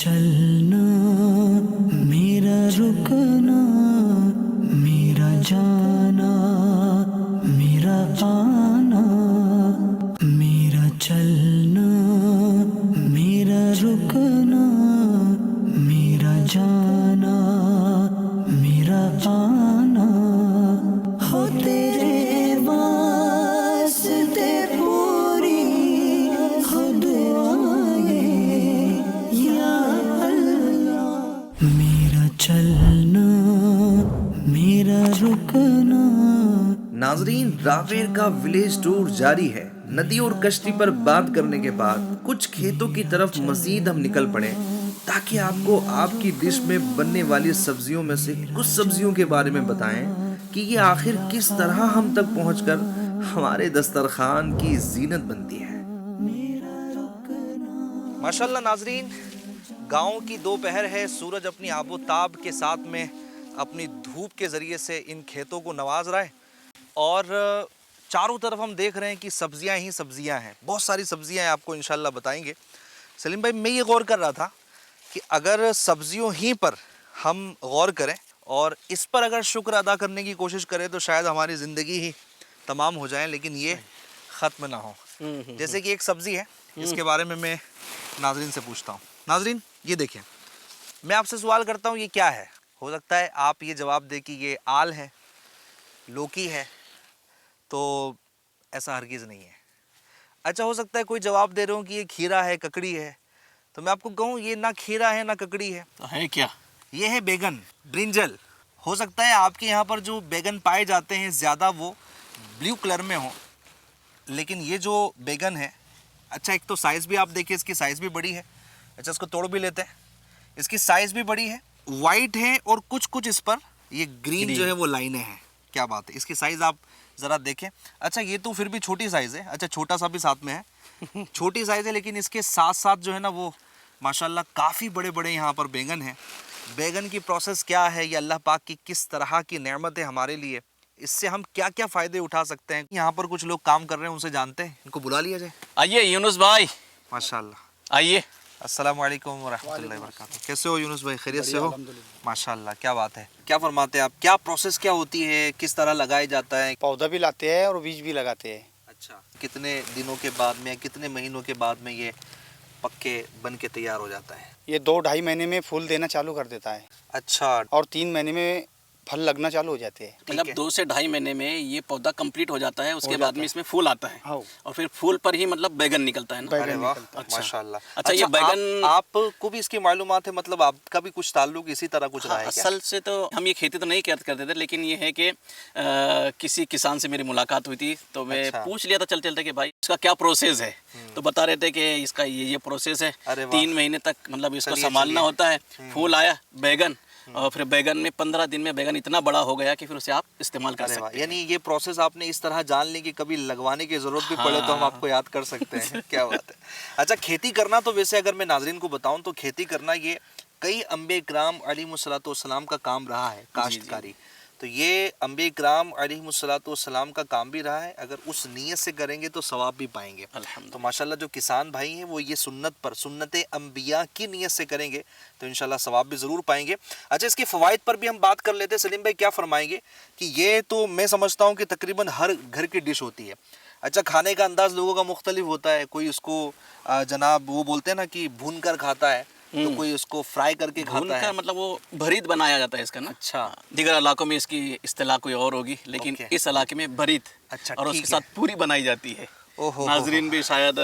चलना, मेरा रुकना, मेरा जाना, मेरा आना, मेरा चलना, मेरा रुकना, मेरा जाना, मेरा आना, हो तेरे वास्ते पूरी खुद आए या अल्लाह। मेरा चलना, मेरा रुकना। नाजरीन, रावेर का विलेज टूर जारी है। नदी और कश्ती पर बात करने के बाद कुछ खेतों की तरफ मजीद हम निकल पड़े ताकि आपको आपकी डिश में बनने वाली सब्जियों में से कुछ सब्जियों के बारे में बताएं कि ये आखिर किस तरह हम तक पहुंचकर हमारे दस्तरखान की जीनत बनती है। माशाल्लाह नाजरीन, गाँव की दोपहर है। सूरज अपनी आबोताब के साथ में अपनी धूप के ज़रिए से इन खेतों को नवाज रहा है और चारों तरफ हम देख रहे हैं कि सब्जियां ही सब्जियां हैं। बहुत सारी सब्जियां हैं, आपको इंशाल्लाह बताएंगे। सलीम भाई, मैं ये गौर कर रहा था कि अगर सब्जियों ही पर हम गौर करें और इस पर अगर शुक्र अदा करने की कोशिश करें तो शायद हमारी ज़िंदगी ही तमाम हो जाए, लेकिन ये ख़त्म ना हो। जैसे कि एक सब्ज़ी है, इसके बारे में मैं नाजरीन से पूछता हूँ। नाजरीन, ये देखें, मैं आपसे सवाल करता हूँ, ये क्या है? हो सकता है आप ये जवाब दें कि ये आल है, लौकी है, तो ऐसा हरगिज़ नहीं है। अच्छा, हो सकता है कोई जवाब दे रहे हो कि ये खीरा है, ककड़ी है, तो मैं आपको कहूँ ये ना खीरा है ना ककड़ी है। तो है क्या? ये है बैगन, ब्रिंजल। हो सकता है आपके यहाँ पर जो बैगन पाए जाते हैं ज़्यादा वो ब्लू कलर में हो, लेकिन ये जो बैगन है, अच्छा एक तो साइज़ भी आप देखिए, इसकी साइज़ भी बड़ी है। अच्छा, इसको तोड़ भी लेते हैं। इसकी साइज़ भी बड़ी है, वाइट है और कुछ कुछ इस पर ये ग्रीन जो है वो लाइनें हैं। क्या बात है, इसकी साइज़ आप ज़रा देखें। अच्छा, ये तो फिर भी छोटी साइज़ है। अच्छा, छोटा सा भी साथ में है छोटी साइज़ है, लेकिन इसके साथ साथ जो है ना वो माशाल्लाह काफ़ी बड़े बड़े यहाँ पर बैगन हैं। बैगन की प्रोसेस क्या है, ये अल्लाह पाक की किस तरह की नेमत है हमारे लिए, इससे हम क्या क्या फ़ायदे उठा सकते हैं। यहाँ पर कुछ लोग काम कर रहे हैं, उनसे जानते हैं, इनको बुला लिया जाए। आइए यूनुस भाई, माशाल्लाह, आइए। अस्सलाम वालेकुम वरहमतुल्लाहि वबरकातुहू। कैसे हो यूनुस भाई, खैरियत से हो? माशाल्लाह, क्या बात है। क्या फरमाते हैं आप, क्या प्रोसेस क्या होती है, किस तरह लगाया जाता है? पौधा भी लाते हैं और बीज भी लगाते हैं। अच्छा, कितने दिनों के बाद में, कितने महीनों के बाद में ये पक्के बन के तैयार हो जाता है? ये 2-2.5 महीने में फूल देना चालू कर देता है अच्छा, और 3 महीने में फल लगना चालू हो जाते हैं। मतलब 2 से 2.5 महीने में ये पौधा कंप्लीट हो जाता है, उसके बाद में इसमें फूल आता है हाँ। और फिर फूल पर ही मतलब बैगन निकलता है ना? अरे वाह, अच्छा। माशाल्लाह। अच्छा, ये बैगन आपको भी इसकी मालूमात है, मतलब आपका भी कुछ ताल्लुक इसी तरह कुछ रहा है क्या? असल से तो हम ये खेती तो नहीं करते थे, लेकिन ये है कि किसी किसान से मेरी मुलाकात हुई थी तो मैं अच्छा। पूछ लिया था चलते चलते कि भाई इसका क्या प्रोसेस है, तो बता रहे थे कि इसका ये प्रोसेस है। अरे वाह। 3 महीने तक मतलब इसको चलिए, संभालना चलिए। होता है। फूल आया बैगन, और फिर बैगन में 15 दिन में बैगन इतना बड़ा हो गया कि फिर उसे आप इस्तेमाल कर अरे वाह, सकते हैं। यानी ये प्रोसेस आपने इस तरह जान ली कि कभी लगवाने की जरूरत भी पड़े तो हम आपको याद कर सकते हैं। क्या बात है। अच्छा, खेती करना तो वैसे अगर मैं नाजरीन को बताऊं तो खेती करना ये कई अंबे इकराम अलैहिमुस्सलाम का काम रहा है, काश्तकारी। तो ये अंबे इकराम अलैहिमुस्सलाम का काम भी रहा है। अगर उस नीयत से करेंगे तो सवाब भी पाएंगे। तो माशाल्लाह जो किसान भाई हैं वो ये सुन्नत पर, सुन्नते अंबिया की नीयत से करेंगे तो इंशाल्लाह सवाब भी ज़रूर पाएंगे। अच्छा, इसके फ़वाइद पर भी हम बात कर लेते हैं। सलीम भाई, क्या फरमाएंगे कि ये तो मैं समझता हूँ कि तकरीबन हर घर की डिश होती है। अच्छा, खाने का अंदाज़ लोगों का मुख्तलिफ होता है। कोई उसको जनाब वो बोलते हैं ना कि भून कर खाता है, तो कोई उसको फ्राई करके खाता है। मतलब वो भरीत बनाया जाता है इसका ना। अच्छा, दीगर इलाकों में इसकी इस्तिलाह कोई और होगी, लेकिन ओके। इस इलाके में भरीत। अच्छा, और उसके ठीक साथ है। पूरी बनाई जाती है। ओहो, नाजरीन भी शायद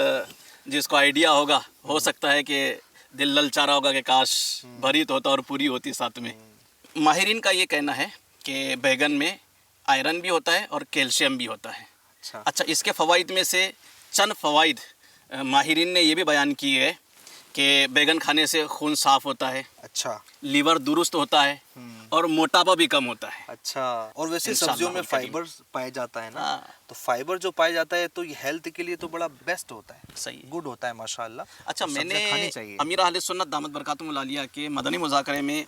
जिसको आइडिया होगा, हो सकता है कि दिल ललचा रहा होगा कि काश भरीत होता और पूरी होती साथ में। माहिरीन का ये कहना है कि बैगन में आयरन भी होता है और कैल्शियम भी होता है। अच्छा, इसके फ़वाइद में से चंद फ़वाइद माहिरीन ने ये भी बयान किए है कि बैगन खाने से खून साफ़ होता है। अच्छा, लीवर दुरुस्त होता है, और मोटापा भी कम होता है। अच्छा, और वैसे इंशाल्लाह सब्जियों में करीम। फाइबर पाया जाता है ना, हाँ। तो फाइबर जो पाया जाता है तो ये हेल्थ के लिए तो बड़ा बेस्ट होता है, सही है। गुड होता है माशाल्लाह। अच्छा, तो मैंने सब्जियां खानी चाहिए। अमीर अहले सुन्नत दामत बरकातुहुम आलिया के मदनी मुज़ाकरे में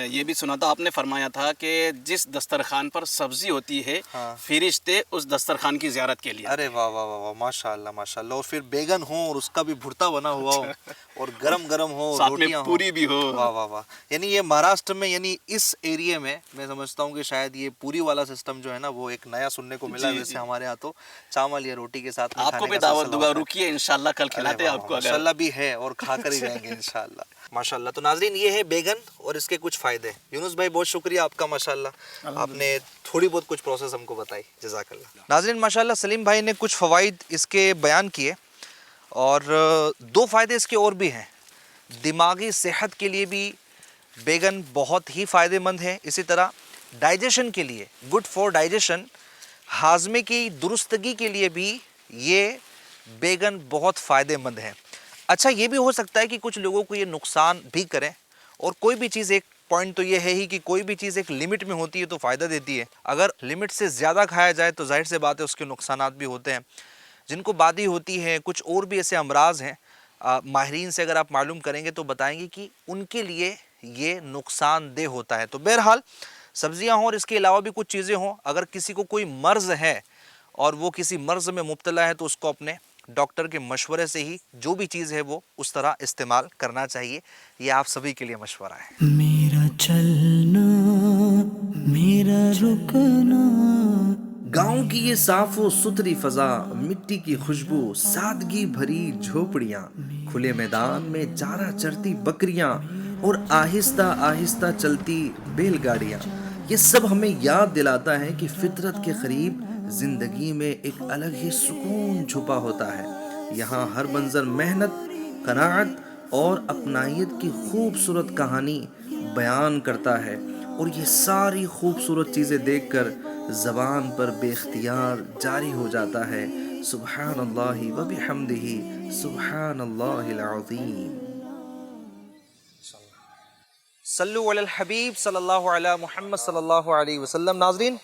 ये भी सुना था, आपने फरमाया था कि जिस दस्तरखान पर सब्जी होती है, हाँ। फरिश्ते उस दस्तरखान की ज़ियारत के लिए। अरे वाह वाह वाह वाह, माशाल्लाह माशाल्लाह। और फिर बैगन हो और उसका भी भुर्ता बना हुआ हो और गरम गरम हो, साथ में रोटियां हो। पूरी भी हो। वाह वाह वाह। यानी ये महाराष्ट्र में, यानी इस एरिया में मैं समझता हूँ कि शायद ये पूरी वाला सिस्टम जो है ना वो एक नया सुनने को मिला है। जी, वैसे जी। हमारे यहाँ तो चावल या रोटी के साथ में आपको खाने भी का दावत सिलसिला दूंगा, होता है। रुकिए इंशाल्लाह कल अरे खिलाते वाह हैं वाह, आपको। अगर माशाल्लाह भी है और खा कर ही जाएंगे इंशाल्लाह माशाल्लाह। तो नाजरीन, ये है बैगन और इसके कुछ फ़ायदे। यूनुस भाई बहुत शुक्रिया आपका माशाल्लाह, आपने थोड़ी बहुत कुछ प्रोसेस हमको बताई, जज़ाकल्लाह। नाजरीन माशाल्लाह सलीम भाई ने कुछ फ़वाइद इसके बयान किए और दो फ़ायदे इसके और भी हैं। दिमागी सेहत के लिए भी बैगन बहुत ही फ़ायदेमंद है, इसी तरह डाइजेशन के लिए, गुड फॉर डाइजेशन, हाजमे की दुरुस्तगी के लिए भी ये बैगन बहुत फ़ायदेमंद है। अच्छा, ये भी हो सकता है कि कुछ लोगों को ये नुकसान भी करें, और कोई भी चीज़, एक पॉइंट तो ये है ही कि कोई भी चीज़ एक लिमिट में होती है तो फ़ायदा देती है। अगर लिमिट से ज़्यादा खाया जाए तो जाहिर सी बात है उसके नुकसानात भी होते हैं। जिनको बादी होती है, कुछ और भी ऐसे अमराज हैं, माहिरीन से अगर आप मालूम करेंगे तो बताएंगे कि उनके लिए ये नुकसानदेह होता है। तो बहरहाल सब्जियां हों और इसके अलावा भी कुछ चीज़ें हों, अगर किसी को कोई मर्ज़ है और वो किसी मर्ज़ में मुब्तला है तो उसको अपने डॉक्टर के मशवरे से ही जो भी चीज़ है वो उस तरह इस्तेमाल करना चाहिए। ये आप सभी के लिए मशवरा है। मेरा चलना, मेरा रुकना, गांव की ये साफो सुथरी फजा, मिट्टी की खुशबू, सादगी भरी झोपड़ियां, खुले मैदान में चारा चरती बकरियां और आहिस्ता आहिस्ता चलती बैलगाड़ियां, ये सब हमें याद दिलाता है कि फितरत के करीब जिंदगी में एक अलग ही सुकून छुपा होता है। यहाँ हर मंजर मेहनत, कनाअत और अपनायत की खूबसूरत कहानी बयान करता है, और ये सारी खूबसूरत चीज़ें देखकर ज़बान पर बेख्तियार जारी हो जाता है, सुब्हानल्लाहि व बिहम्दिही, सुब्हानल्लाहिल अज़ीम। सल्लु अलल हबीब सल्लल्लाहु अला मुहम्मद सल्लल्लाहु अलैहि वसल्लम। नाजरीन,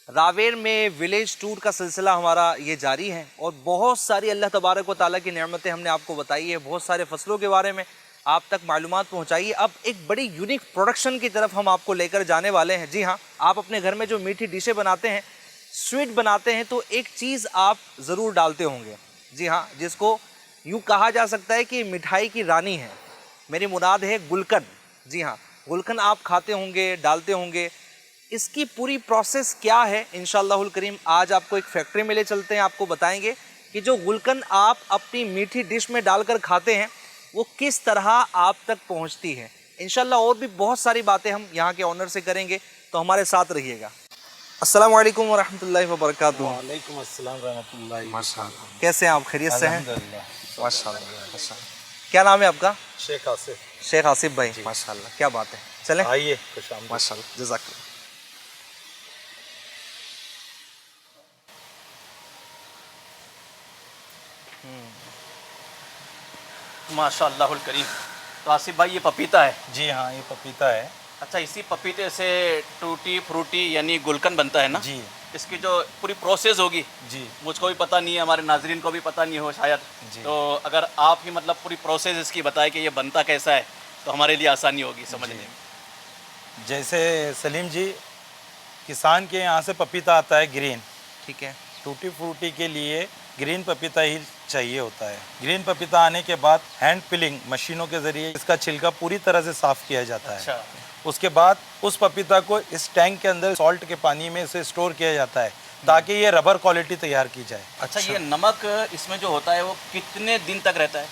रावेर में विलेज टूर का सिलसिला हमारा ये जारी है और बहुत सारी अल्लाह तबारक व तआला की नेमतें हमने आपको बताई है, बहुत सारे फसलों के बारे में आप तक मालूमात पहुँचाई है। अब एक बड़ी यूनिक प्रोडक्शन की तरफ हम आपको लेकर जाने वाले हैं। जी हाँ, आप अपने घर में जो मीठी डिशें बनाते हैं, स्वीट बनाते हैं, तो एक चीज़ आप ज़रूर डालते होंगे। जी हाँ, जिसको यूँ कहा जा सकता है कि मिठाई की रानी है। मेरी मुराद है गुलकंद। जी हाँ, गुलकंद आप खाते होंगे, डालते होंगे। इसकी पूरी प्रोसेस क्या है, इंशाअल्लाहुल करीम आज आपको एक फैक्ट्री में ले चलते हैं, आपको बताएंगे कि जो गुलकंद आप अपनी मीठी डिश में डालकर खाते हैं वो किस तरह आप तक पहुंचती है। इंशाअल्लाह और भी बहुत सारी बातें हम यहाँ के ऑनर से करेंगे, तो हमारे साथ रहिएगा। अस्सलामु अलैकुम व रहमतुल्लाहि व बरकातुहू। वालेकुम अस्सलाम रहमतुल्लाहि। माशाअल्लाह, कैसे हैं आप, खैरियत से हैं? अल्हम्दुलिल्लाह। माशाअल्लाह। क्या नाम है आपका? शेख आसिफ। शेख आसिफ भाई, माशाअल्लाह, क्या बात है। चलें, आइए, खुश आमदीद। माशाअल्लाह, जज़ाकल्लाह। माशाअल्लाहुल करीम। तो आसिफ भाई, ये पपीता है। जी हाँ, ये पपीता है। अच्छा, इसी पपीते से टूटी फ्रूटी यानी गुलकंद बनता है ना? जी इसकी जो पूरी प्रोसेस होगी जी मुझको भी पता नहीं है, हमारे नाजरीन को भी पता नहीं हो शायद। जी। तो अगर आप ही मतलब पूरी प्रोसेस इसकी बताएं कि ये बनता कैसा है तो हमारे लिए आसानी होगी समझने में। जैसे सलीम जी, किसान के यहाँ से पपीता आता है ग्रीन। ठीक है, टूटी फ्रूटी के लिए ग्रीन पपीता ही चाहिए होता है। ग्रीन पपीता आने के बाद हैंड पिलिंग मशीनों के ज़रिए इसका छिलका पूरी तरह से साफ़ किया जाता है। अच्छा। उसके बाद उस पपीता को इस टैंक के अंदर सॉल्ट के पानी में इसे स्टोर किया जाता है ताकि ये रबर क्वालिटी तैयार की जाए। अच्छा, ये नमक इसमें जो होता है वो कितने दिन तक रहता है?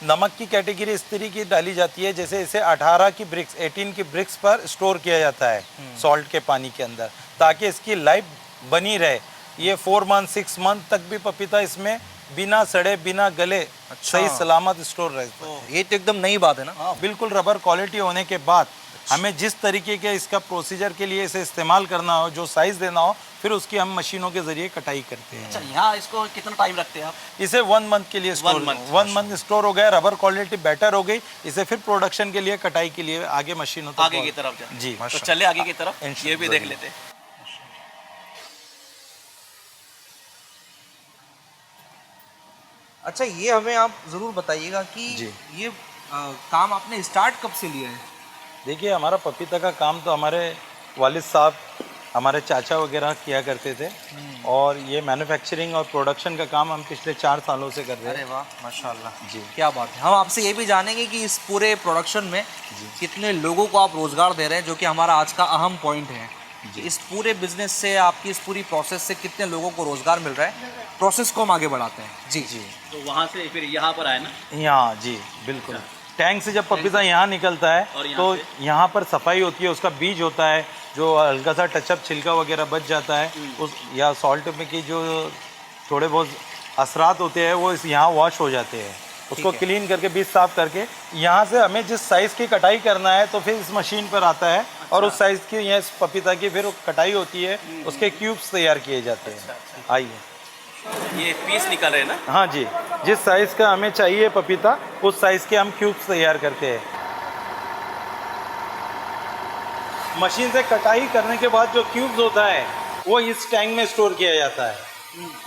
नमक की कैटेगरी इस तरीके की डाली जाती है, जैसे इसे 18 की ब्रिक्स 18 की ब्रिक्स पर स्टोर किया जाता है सॉल्ट के पानी के अंदर, ताकि इसकी लाइफ बनी रहे। ये 4 मंथ 6 मंथ तक भी पपीता इसमें बिना सड़े बिना गले सही सलामत स्टोर रहता है। ये तो एकदम नई बात है ना। हाँ, बिल्कुल रबर क्वालिटी होने के बाद हमें जिस तरीके के इसका प्रोसीजर के लिए इसे इस्तेमाल करना हो, जो साइज़ देना हो, फिर उसकी हम मशीनों के ज़रिए कटाई करते हैं। अच्छा, यहाँ इसको कितना टाइम रखते हैं आप? इसे 1 मंथ के लिए स्टोर, 1 मंथ स्टोर हो गया, रबर क्वालिटी बेटर हो गई, इसे फिर प्रोडक्शन के लिए, कटाई के लिए आगे मशीनों तक आगे की तरफ जाए। जी, तो चले आगे की तरफ, ये भी देख लेते हैं। अच्छा, ये हमें आप ज़रूर बताइएगा कि ये काम आपने स्टार्ट कब से लिया है? देखिए, हमारा पपीता का काम तो हमारे वालिद साहब, हमारे चाचा वगैरह किया करते थे, और ये मैन्युफैक्चरिंग और प्रोडक्शन का काम हम पिछले 4 सालों से कर रहे हैं। अरे वाह, माशाल्लाह जी, क्या बात है। हम आपसे ये भी जानेंगे कि इस पूरे प्रोडक्शन में कितने लोगों को आप रोज़गार दे रहे हैं, जो कि हमारा आज का अहम पॉइंट है कि इस पूरे बिजनेस से, आपकी इस पूरी प्रोसेस से कितने लोगों को रोज़गार मिल रहा है। प्रोसेस को हम आगे बढ़ाते हैं। जी जी। तो वहाँ से फिर यहाँ पर आए ना? यहाँ जी बिल्कुल। टैंक से जब पपीता यहाँ निकलता है और यहाँ तो यहाँ पर सफाई होती है, उसका बीज होता है, जो हल्का सा टचअप छिलका वगैरह बच जाता है उस, या सॉल्ट में की जो थोड़े बहुत असरात होते हैं वो यहाँ वॉश हो जाते हैं। उसको क्लीन करके, बीज साफ करके, यहाँ से हमें जिस साइज़ की कटाई करना है तो फिर इस मशीन पर आता है और उस साइज़ की यहाँ पपीता की फिर कटाई होती है, उसके क्यूब्स तैयार किए जाते हैं। आइए, ये पीस निकल रहे हैं ना? हाँ जी, जिस साइज़ का हमें चाहिए पपीता, उस साइज़ के हम क्यूब्स तैयार करते हैं। मशीन से कटाई करने के बाद जो क्यूब्स होता है वो इस टैंक में स्टोर किया जाता है।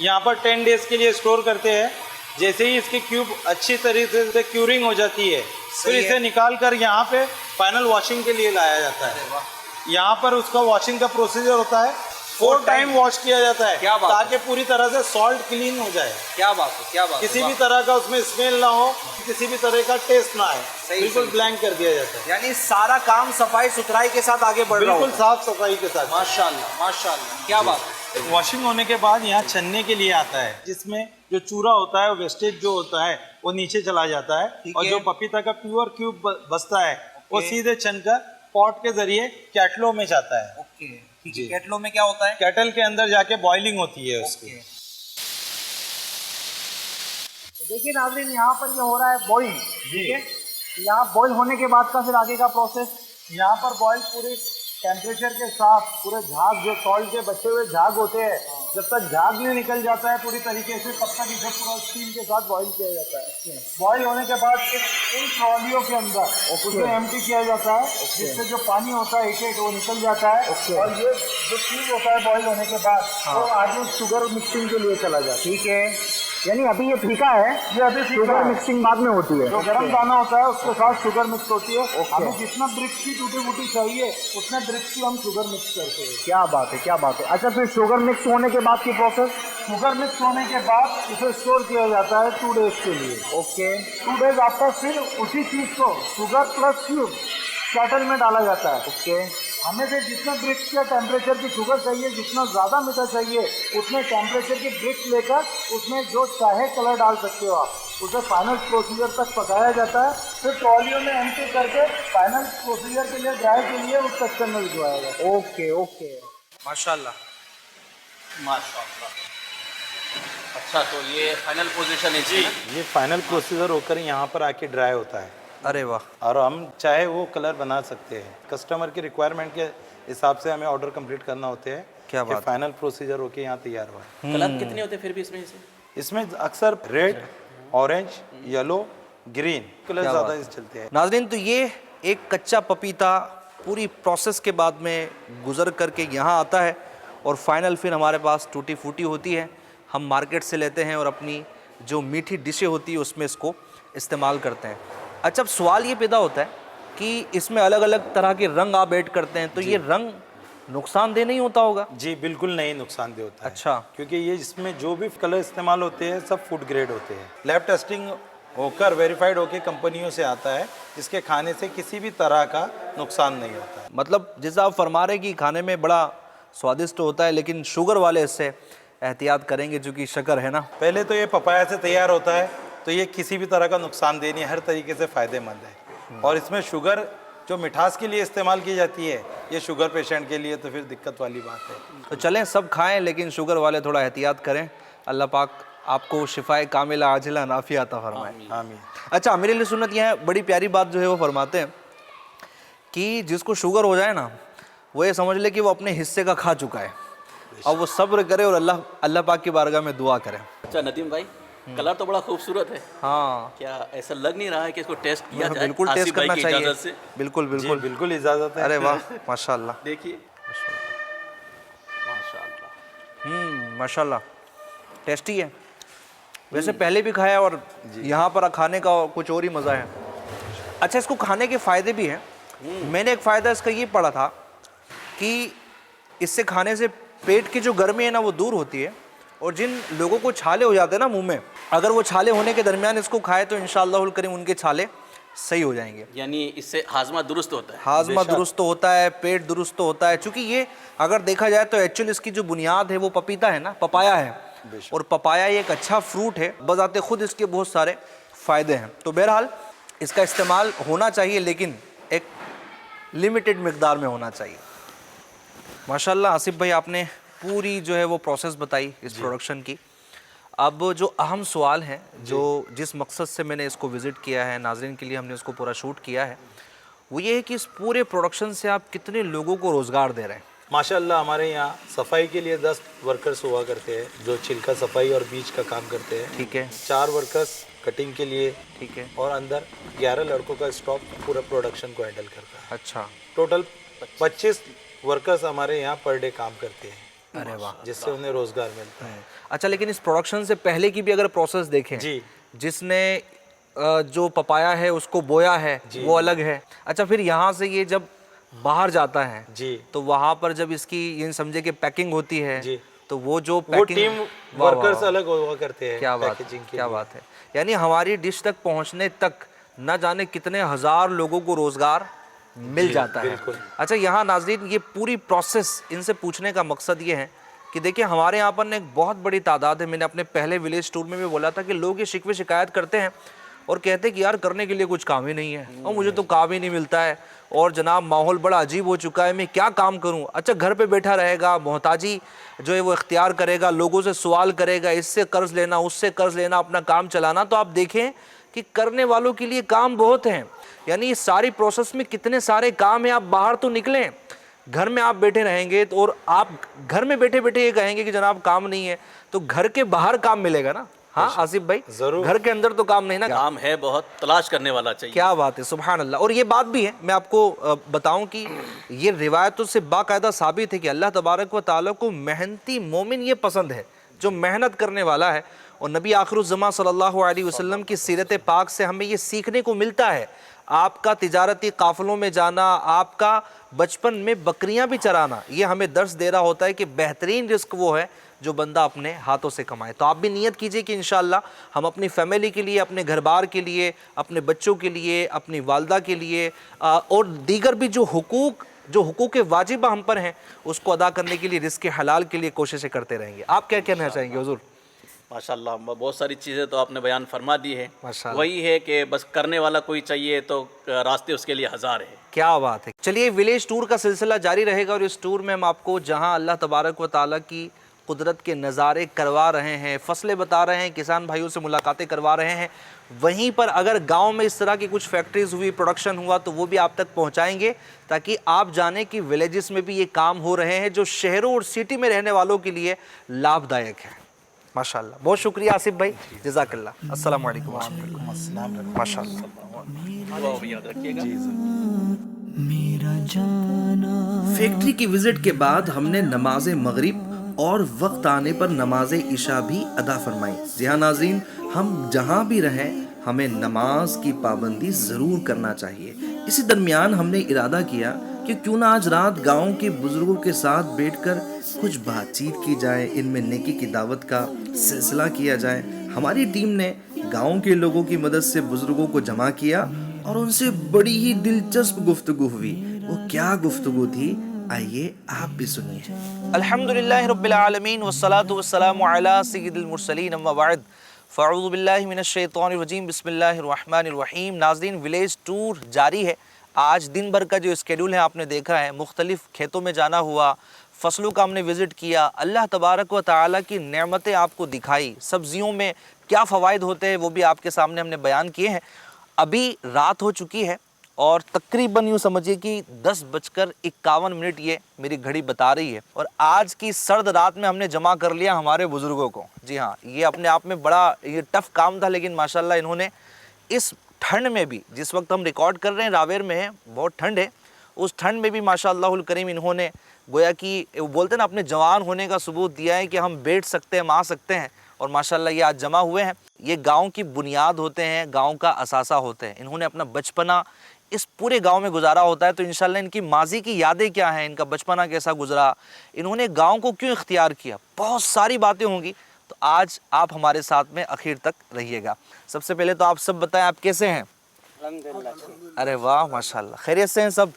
यहाँ पर 10 डेज़ के लिए स्टोर करते हैं। जैसे ही इसकी क्यूब अच्छी तरीके से क्यूरिंग हो जाती है, फिर इसे निकाल कर यहाँ पे फाइनल वॉशिंग के लिए लाया जाता है। यहाँ पर उसका वॉशिंग का प्रोसीजर होता है, 4 टाइम वॉश किया जाता है, क्या बात है। ताकि पूरी तरह से सॉल्ट क्लीन हो जाए, क्या बात है, क्या बात है। किसी भी तरह का उसमें स्मेल ना हो, किसी भी तरह का टेस्ट ना आए, सही, बिल्कुल सही। ब्लैंक कर दिया जाता है, यानी सारा काम सफाई सुथराई के साथ आगे बढ़ रहा बिल्कुल है। साफ सफाई के साथ। माशाल्लाह, माशाल्लाह, क्या बात है। वॉशिंग होने के बाद यहाँ छन्ने के लिए आता है, जिसमें जो चूरा होता है, वेस्टेज जो होता है वो नीचे चला जाता है, ठीक और है। जो पपीता का प्योर क्यूब बचता है वो सीधे छनकर पॉट के जरिए कैटलो में जाता है। ओके, ठीक है। केटलो में क्या होता है? कैटल के अंदर जाके बॉइलिंग होती है उसकी। तो देखिए नाज़रीन, यहाँ पर ये हो रहा है बॉईल, ठीक है। यहाँ बॉईल होने के बाद का फिर आगे का प्रोसेस, यहाँ पर बॉइल पूरे टेम्परेचर के साथ, पूरे झाग, जो सॉल्ट के बचे हुए झाग होते हैं, जब तक झाग नहीं निकल जाता है पूरी तरीके से, तब तक इसे पूरा स्टीम के साथ बॉईल किया जाता है। बॉईल होने के बाद इन ट्रॉलियों के अंदर उसे एम्प्टी किया जाता है, जिससे जो पानी होता है एक वो निकल जाता है, और ये जो चीज होता है बॉईल होने के बाद वो आगे शुगर मिक्सिंग के लिए चला जाता है। ठीक है। यानी अभी ये फीका है, ये अभी शुगर मिक्सिंग बाद में होती है। जो गर्म दाना होता है उसके साथ शुगर मिक्स होती है। हमें जितना ब्रिक्स की टूटी फूटी चाहिए उतने ब्रिक्स की हम शुगर मिक्स करते हैं। क्या बात है, क्या बात है। अच्छा, फिर शुगर मिक्स होने के बाद की प्रोसेस? शुगर मिक्स होने के बाद इसे स्टोर किया जाता है 2 डेज के लिए। ओके। 2 डेज आफ्टर फिर उसी चीज को शुगर प्लस क्यूब कैटल में डाला जाता है। ओके। हमें फिर जितना ब्रिक्स का टेम्परेचर की शुगर चाहिए, जितना ज़्यादा मीठा चाहिए, उतने टेम्परेचर की ब्रिक्स लेकर उसमें जो चाहे कलर डाल सकते हो आप, उसे फाइनल प्रोसीजर तक पकाया जाता है। फिर ट्रॉलियों में एम्प्टी करके फाइनल प्रोसीजर के लिए, ड्राई के लिए उस सेक्शन में भिजवाया जाता है। Okay okay. माशाल्लाह। माशाल्लाह। अच्छा, तो ये फाइनल पोजीशन है जी। ये फाइनल प्रोसीजर होकर यहाँ पर आके ड्राई होता है, अरे वाह, और हम चाहे वो कलर बना सकते हैं। कस्टमर की रिक्वायरमेंट के हिसाब से हमें ऑर्डर कंप्लीट करना होते हैं। क्या बात है। फाइनल प्रोसीजर होके यहाँ तैयार हुआ है। कलर कितने होते हैं फिर भी इसमें से? इसमें अक्सर red, orange, yellow, green colour क्या ज़्यादा बात इस चलते हैं। नाज़रीन, तो ये एक कच्चा पपीता पूरी प्रोसेस के बाद में गुजर करके यहाँ आता है, और फाइनल फिर हमारे पास टूटी फूटी होती है। हम मार्केट से लेते हैं और अपनी जो मीठी डिशें होती है उसमें इसको इस्तेमाल करते हैं। अच्छा, अब सवाल ये पैदा होता है कि इसमें अलग अलग तरह के रंग आप ऐड करते हैं, तो ये रंग नुकसानदेह नहीं होता होगा? जी बिल्कुल नहीं नुकसानदेह होता है। अच्छा। क्योंकि ये इसमें जो भी कलर इस्तेमाल होते हैं सब फूड ग्रेड होते हैं। लैब टेस्टिंग होकर वेरीफाइड होकर कंपनियों से आता है, जिसके खाने से किसी भी तरह का नुकसान नहीं होता है। मतलब जैसा आप फरमा रहे हैं कि खाने में बड़ा स्वादिष्ट होता है, लेकिन शुगर वाले इससे एहतियात करेंगे, चूँकि शक्कर है ना। पहले तो ये पपाया से तैयार होता है, तो ये किसी भी तरह का नुकसानदेह नहीं, हर तरीके से फ़ायदेमंद है। और इसमें शुगर जो मिठास के लिए इस्तेमाल की जाती है, ये शुगर पेशेंट के लिए तो फिर दिक्कत वाली बात है। तो चलें, सब खाएं, लेकिन शुगर वाले थोड़ा एहतियात करें। अल्लाह पाक आपको शिफाए कामिला आजिला नाफिया अता फरमाए। आमीन। अच्छा, मेरे लिए सुन्नत यह है, बड़ी प्यारी बात जो है वो फरमाते हैं कि जिसको शुगर हो जाए ना, वो ये समझ ले कि वो अपने हिस्से का खा चुका है, अब वो सब्र करे और अल्लाह पाक की बारगाह में दुआ करे। अच्छा नदीम भाई, कलर तो बड़ा खूबसूरत है। हाँ, क्या ऐसा लग नहीं रहा है कि इसको टेस्ट किया जाए? बिल्कुल आसिफ टेस्ट भाई करना की चाहिए। इजाज़त से। बिल्कुल बिल्कुल बिल्कुल इजाजत है। अरे वाह, माशाल्लाह। देखिए माशाल्लाह। माशाल्लाह, टेस्टी है। वैसे पहले भी खाया और यहाँ पर खाने का कुछ और ही मज़ा है। अच्छा, इसको खाने के फ़ायदे भी हैं। मैंने एक फ़ायदा इसका ये पढ़ा था कि इससे खाने से पेट की जो गर्मी है ना वो दूर होती है, और जिन लोगों को छाले हो जाते हैं ना मुंह में, अगर वो छाले होने के दरमियान इसको खाए तो इंशाअल्लाहुल करीम उनके छाले सही हो जाएंगे। यानी इससे हाजमा दुरुस्त होता है। हाजमा दुरुस्त तो होता है, पेट दुरुस्त तो होता है, क्योंकि ये अगर देखा जाए तो एक्चुअली इसकी जो बुनियाद है वो पपीता है ना, पपाया है, और पपाया एक अच्छा फ्रूट है, बजाते खुद इसके बहुत सारे फ़ायदे हैं। तो बहरहाल इसका इस्तेमाल होना चाहिए, लेकिन एक लिमिटेड मिकदार में होना चाहिए। माशाल्लाह आसिफ भाई, आपने पूरी जो है वो प्रोसेस बताई इस प्रोडक्शन की। अब जो अहम सवाल है, जो जिस मकसद से मैंने इसको विज़िट किया है, नाज़रीन के लिए हमने इसको पूरा शूट किया है, वो ये है कि इस पूरे प्रोडक्शन से आप कितने लोगों को रोज़गार दे रहे हैं? माशाल्लाह हमारे यहाँ सफाई के लिए 10 वर्कर्स हुआ करते हैं जो छिलका सफाई और बीज का काम करते हैं। ठीक है, 4 वर्कर्स कटिंग के लिए, ठीक है, और अंदर 11 लड़कों का स्टॉफ पूरा प्रोडक्शन को हैंडल करता है। अच्छा, टोटल 25 वर्कर्स हमारे यहाँ पर डे काम करते हैं। अरे वाह, जिससे उन्हें रोजगार मिलता है। अच्छा, लेकिन इस प्रोडक्शन से पहले की भी अगर प्रोसेस देखें जी, जिसने जो पपाया है उसको बोया है वो अलग है। अच्छा, फिर यहाँ से ये जब बाहर जाता है जी, तो वहाँ पर जब इसकी ये समझे कि पैकिंग होती है जी, तो वो जो वो पैकिंग, टीम वर्कर्स अलग हुआ करते हैं। क्या बात, पैकेजिंग के क्या लिए। बात है। यानी हमारी डिश तक पहुँचने तक न जाने कितने हज़ार लोगों को रोज़गार मिल जाता है। बिल्कुल। अच्छा, यहाँ नाज़रीन ये पूरी प्रोसेस इनसे पूछने का मकसद ये है कि देखिए हमारे यहाँ पर एक बहुत बड़ी तादाद है, मैंने अपने पहले विलेज टूर में भी बोला था कि लोग ये शिकवे शिकायत करते हैं और कहते हैं कि यार करने के लिए कुछ काम ही नहीं है, और मुझे तो काम ही नहीं मिलता है, और जनाब माहौल बड़ा अजीब हो चुका है, मैं क्या काम करूं। अच्छा, घर पे बैठा रहेगा, मोहताजी जो है वो इख्तियार करेगा, लोगों से सवाल करेगा, इससे कर्ज लेना उससे कर्ज लेना, अपना काम चलाना। तो आप देखें कि करने वालों के लिए काम बहुत हैं। यानी इस सारी प्रोसेस में कितने सारे काम हैं। आप बाहर तो निकलें, घर में आप बैठे रहेंगे तो, और आप घर में बैठे बैठे ये कहेंगे कि जनाब काम नहीं है, तो घर के बाहर काम मिलेगा ना। हाँ आसिफ भाई, जरूर, घर के अंदर तो काम नहीं ना। काम है बहुत, तलाश करने वाला चाहिए। क्या बात है, सुभान अल्लाह। और ये बात भी है, मैं आपको बताऊं कि ये रिवायतों से बाकायदा साबित है कि अल्लाह तबारक व तआला को मेहनती मोमिन ये पसंद है, जो मेहनत करने वाला है। और नबी आखिरुज़्ज़मा सल्लल्लाहु अलैहि वसल्लम की सीरत पाक से हमें ये सीखने को मिलता है। आपका तिजारती काफ़िलों में जाना, आपका बचपन में बकरियां भी चराना, ये हमें दर्स दे रहा होता है कि बेहतरीन रिस्क वो है जो बंदा अपने हाथों से कमाए। तो आप भी नियत कीजिए कि इंशाअल्लाह हम अपनी फैमिली के लिए, अपने घर बार के लिए, अपने बच्चों के लिए, अपनी वालदा के लिए और दीगर भी जो हुकूक वाजिबा हम पर हैं उसको अदा करने के लिए, रिस्क हलाल के लिए कोशिशें करते रहेंगे। आप क्या कहना चाहेंगे हुजूर? माशाल्लाह, बहुत सारी चीज़ें तो आपने बयान फरमा दी है। माशाल्लाह। वही है कि बस करने वाला कोई चाहिए तो रास्ते उसके लिए हज़ार है। क्या बात है। चलिए, विलेज टूर का सिलसिला जारी रहेगा और इस टूर में हम आपको जहां अल्लाह तबारक व तआला की कुदरत के नज़ारे करवा रहे हैं, फसलें बता रहे हैं, किसान भाइयों से मुलाकातें करवा रहे हैं, वहीं पर अगर गांव में इस तरह की कुछ फैक्ट्रीज़ हुई, प्रोडक्शन हुआ, तो वो भी आप तक पहुंचाएंगे ताकि आप जानें कि विलेजेस में भी ये काम हो रहे हैं जो शहरों और सिटी में रहने वालों के लिए लाभदायक है। माशाल्लाह, बहुत शुक्रिया आसिफ भाई, जज़ाकल्लाह। अस्सलाम वालेकुम व रहमतुल्लाह। माशाल्लाह, वो भी याद रखिएगा। मेरा जाना। फैक्ट्री की विजिट के बाद हमने नमाज मगरिब और वक्त आने पर नमाज इशा भी अदा फरमाई। जी हाँ नाज़रीन, हम जहाँ भी रहें हमें नमाज की पाबंदी ज़रूर करना चाहिए। इसी दरमियान हमने इरादा किया कि क्यों ना आज रात गांव के बुजुर्गों के साथ बैठकर कुछ बातचीत की जाए, इनमें नेकी की दावत का सिलसिला किया जाए। हमारी टीम ने गांव के लोगों की मदद से बुजुर्गों को जमा किया और उनसे बड़ी ही दिलचस्प गुफ्तगू हुई। वो क्या गुफ्तगू थी, आइए आप भी सुनिए। अल्हम्दुलिल्लाहि रब्बिल आलमीन वस्सलातु वस्सलामु अला सय्यिदिल मुरसलीन अम्मा बाद फ़अऊज़ु बिल्लाहि मिनश शैतानिर रजीम बिस्मिल्लाहिर रहमानिर रहीम। नाज़रीन, विलेज टूर जारी है। आज दिन भर का जो स्केड्यूल है आपने देखा है, मुख्तलिफ़ खेतों में जाना हुआ, फसलों का हमने विज़िट किया, अल्लाह तबारक व तआला की नेमतें आपको दिखाई, सब्जियों में क्या फ़वाइद होते हैं वो भी आपके सामने हमने बयान किए हैं। अभी रात हो चुकी है और तकरीबन यूँ समझिए कि 10:51 ये मेरी घड़ी बता रही है। और आज की सर्द रात में हमने जमा कर लिया हमारे बुज़ुर्गों को। जी हाँ, ये अपने आप में बड़ा ये टफ़ काम था, लेकिन माशाल्लाह इन्होंने इस ठंड में भी, जिस वक्त हम रिकॉर्ड कर रहे हैं रावेर में है, बहुत ठंड है, उस ठंड में भी माशाअल्लाहुल करीम इन्होंने गोया कि वो बोलते हैं ना अपने जवान होने का सबूत दिया है कि हम बैठ सकते हैं, हम आ सकते हैं। और माशाल्लाह ये आज जमा हुए हैं। ये गांव की बुनियाद होते हैं, गांव का असासा होते हैं। इन्होंने अपना बचपना इस पूरे गांव में गुजारा होता है। तो इंशाल्लाह इनकी माजी की यादें क्या हैं, इनका बचपना कैसा गुजरा, इन्होंने गांव को क्यों इख्तियार किया, बहुत सारी बातें होंगी। तो आज आप हमारे साथ में आखिर तक रहिएगा। सबसे पहले तो आप सब बताएं, आप कैसे हैं? अरे वाह माशाल्लाह, खैरियत से हैं सब?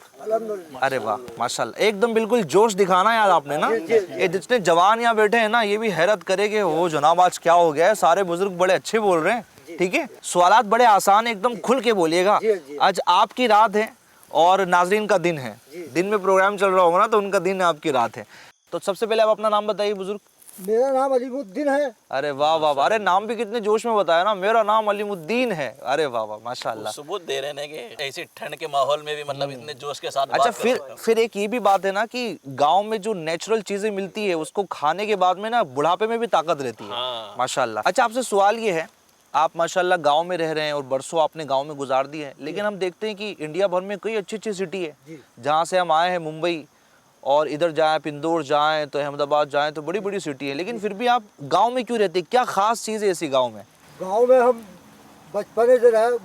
अरे वाह माशाल्लाह, एकदम बिल्कुल जोश दिखाना यार आपने ना। ये जितने जवान यहाँ बैठे हैं ना, ये भी हैरत करे कि वो जनाब आज क्या हो गया है, सारे बुजुर्ग बड़े अच्छे बोल रहे हैं। ठीक है, सवालात बड़े आसान, एकदम खुल के बोलिएगा। आज आपकी रात है और नाजरीन का दिन है। दिन में प्रोग्राम चल रहा होगा ना, तो उनका दिन है, आपकी रात है। तो सबसे पहले आप अपना नाम बताइए बुजुर्ग। मेरा नाम अलीमुद्दीन है। अरे वाह वाह वाह, अरे नाम भी कितने जोश में बताया ना, मेरा नाम अलीमुद्दीन है। अरे वाह वाह माशाल्लाह, सबूत दे रहे हैं कि ऐसी ठंड के माहौल में भी मतलब इतने जोश के साथ अच्छा बात कर रहे हैं। फिर एक ये भी बात है ना कि गांव में जो नेचुरल चीजें मिलती है उसको खाने के बाद में ना बुढ़ापे में भी ताकत रहती है। हाँ। माशाल्लाह। अच्छा, आपसे सवाल ये है, आप माशाल्लाह गांव में रह रहे हैं और बरसों आपने गांव में गुजार दी है, लेकिन हम देखते हैं कि इंडिया भर में कई अच्छी अच्छी सिटी है जहाँ से हम आए हैं, मुंबई और इधर जाएं, इंदौर जाएं तो अहमदाबाद जाएं, तो बड़ी बड़ी सिटी है, लेकिन फिर भी आप गांव में क्यों रहते हैं? क्या खास चीज़ है ऐसी गांव में? गांव में हम बचपने से रहे,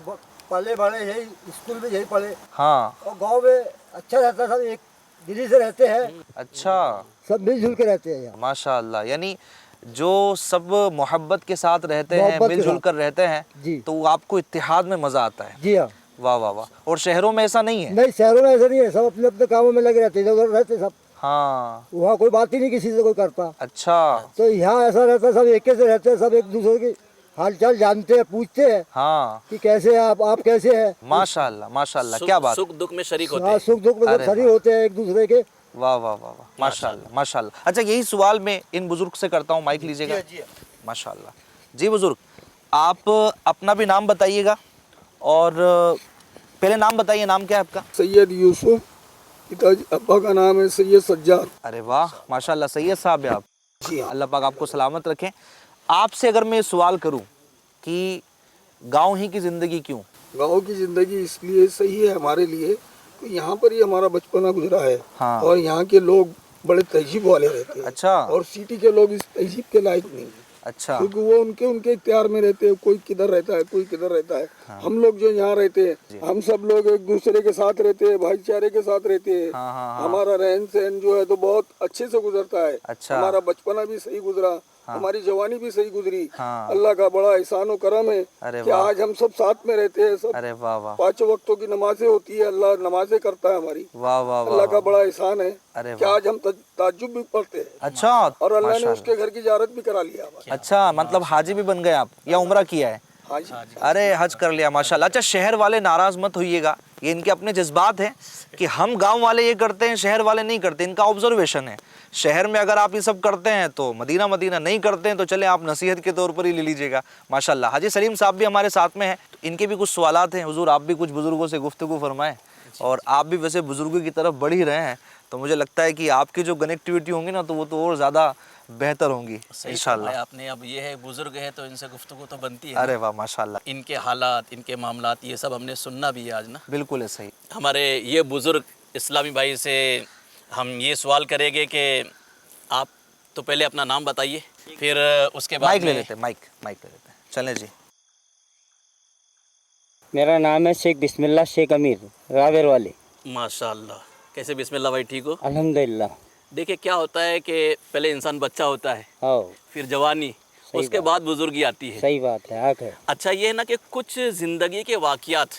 पले बड़े यही स्कूल में यही पढ़े। हाँ, और गांव में अच्छा रहता, सब एक दिल्ली से रहते हैं, अच्छा सब मिलजुल के रहते हैं यहाँ। माशाल्लाह, यानी जो सब मोहब्बत के साथ रहते हैं, मोहब्बत के मिलजुल साथ। कर रहते हैं, जी। तो आपको इत्तेहाद में मज़ा आता है। जी हाँ। वाह वाह वाह। और शहरों में ऐसा नहीं है? नहीं, शहरों में ऐसा नहीं है, सब अपने अपने कामों में लगे रहते हैं, इधर उधर रहते सब। हाँ, वहाँ कोई बात ही नहीं किसी से कोई करता। अच्छा। तो यहाँ ऐसा रहता है, सब एक से रहते हैं, सब एक दूसरे की हालचाल जानते हैं, पूछते हैं हाँ, कि कैसे हैं आप कैसे हैं। माशाल्लाह माशाल्लाह, क्या बात। सुख दुख में शरीक होते हाँ, हैं। सुख दुख में सब अरे शरीर होते हैं एक दूसरे के। वाह वाह वाह वाह, माशाल्लाह माशाल्लाह। अच्छा, यही सवाल मैं इन बुजुर्ग से करता हूँ, माइक लीजिएगा। माशाल्लाह। जी बुजुर्ग, आप अपना भी नाम बताइएगा और पहले नाम बताइए, नाम क्या है आपका? सैयद यूसुफ, पिताजी अब्बा का नाम है सैयद सज्जाद। अरे वाह माशाल्लाह, सैयद साहब है आप। जी हाँ। अल्लाह पाक आपको सलामत रखें। आपसे अगर मैं सवाल करूं कि गांव ही की ज़िंदगी क्यों? गाँव की ज़िंदगी इसलिए सही है हमारे लिए कि यहाँ पर ही हमारा बचपना गुजरा है। हाँ। और यहाँ के लोग बड़े तहजीब वाले रहते हैं। अच्छा। और सिटी के लोग इस तहजीब के लायक नहीं है, अच्छा, क्योंकि वो उनके इख्तियार में रहते हैं, कोई किधर रहता है, कोई किधर रहता है। हम लोग जो यहाँ रहते हैं, हम सब लोग एक दूसरे के साथ रहते हैं, भाईचारे के साथ रहते हैं। हाँ। हमारा रहन सहन जो है तो बहुत अच्छे से गुजरता है। अच्छा। हमारा बचपना भी सही गुजरा, हमारी जवानी भी सही गुजरी। हाँ। अल्लाह का बड़ा एहसान और करम है अरे कि वाह। आज हम सब साथ में रहते हैं। सब अरे वाह वाह 5 वक्तों की नमाजें होती है, अल्लाह नमाजें करता है हमारी। वाह वाह अल्लाह का वाह। बड़ा एहसान है अरे कि वाह। आज हम ताज्जुब भी पढ़ते हैं। अच्छा, और अल्लाह ने माशाल्लाह। उसके घर की ज़ियारत भी करा लिया हमारी। अच्छा, मतलब हाजी भी बन गए आप या उम्रा किया है? हाँ जी। अरे हज कर लिया माशाल्लाह। अच्छा, शहर वाले नाराज मत होइएगा, ये इनके अपने जज्बात हैं कि हम गांव वाले ये करते हैं, शहर वाले नहीं करते, इनका ऑब्जर्वेशन है। शहर में अगर आप ये सब करते हैं तो मदीना मदीना, नहीं करते हैं तो चले आप नसीहत के तौर पर ही ले लीजिएगा। माशाल्लाह। हाजी सलीम साहब भी हमारे साथ में हैं, तो इनके भी कुछ सवालात हैं। हुजूर, आप भी कुछ बुजुर्गों से गुफ्तगू फरमाएं, और आप भी वैसे बुजुर्गों की तरफ बढ़ ही रहे हैं, तो मुझे लगता है कि आपकी जो कनेक्टिविटी होंगी ना, तो वो तो और ज़्यादा बेहतर होंगी इंशाल्लाह। आपने अब ये है बुजुर्ग है तो इनसे गुफ्तगू तो बनती है। अरे वाह माशाल्लाह, इनके हालात, इनके मामलात, ये सब हमने सुनना भी है आज ना। बिल्कुल है सही। हमारे ये बुजुर्ग इस्लामी भाई से हम ये सवाल करेंगे कि आप तो पहले अपना नाम बताइए, फिर उसके बाद माइक ले में- लेते हैं, माइक ले लेते हैं। चलें जी। मेरा नाम है शेख बिस्मिल्लाह शेख अमीर, रावेर वाले। माशाल्लाह। कैसे बिस्मिल्लाह भाई, ठीक हो? अल्हम्दुलिल्लाह। देखिए क्या होता है कि पहले इंसान बच्चा होता है, हाँ, फिर जवानी, उसके बाद बुजुर्गी आती है। सही बात है, हक है। अच्छा, ये है ना कि कुछ ज़िंदगी के वाक़यात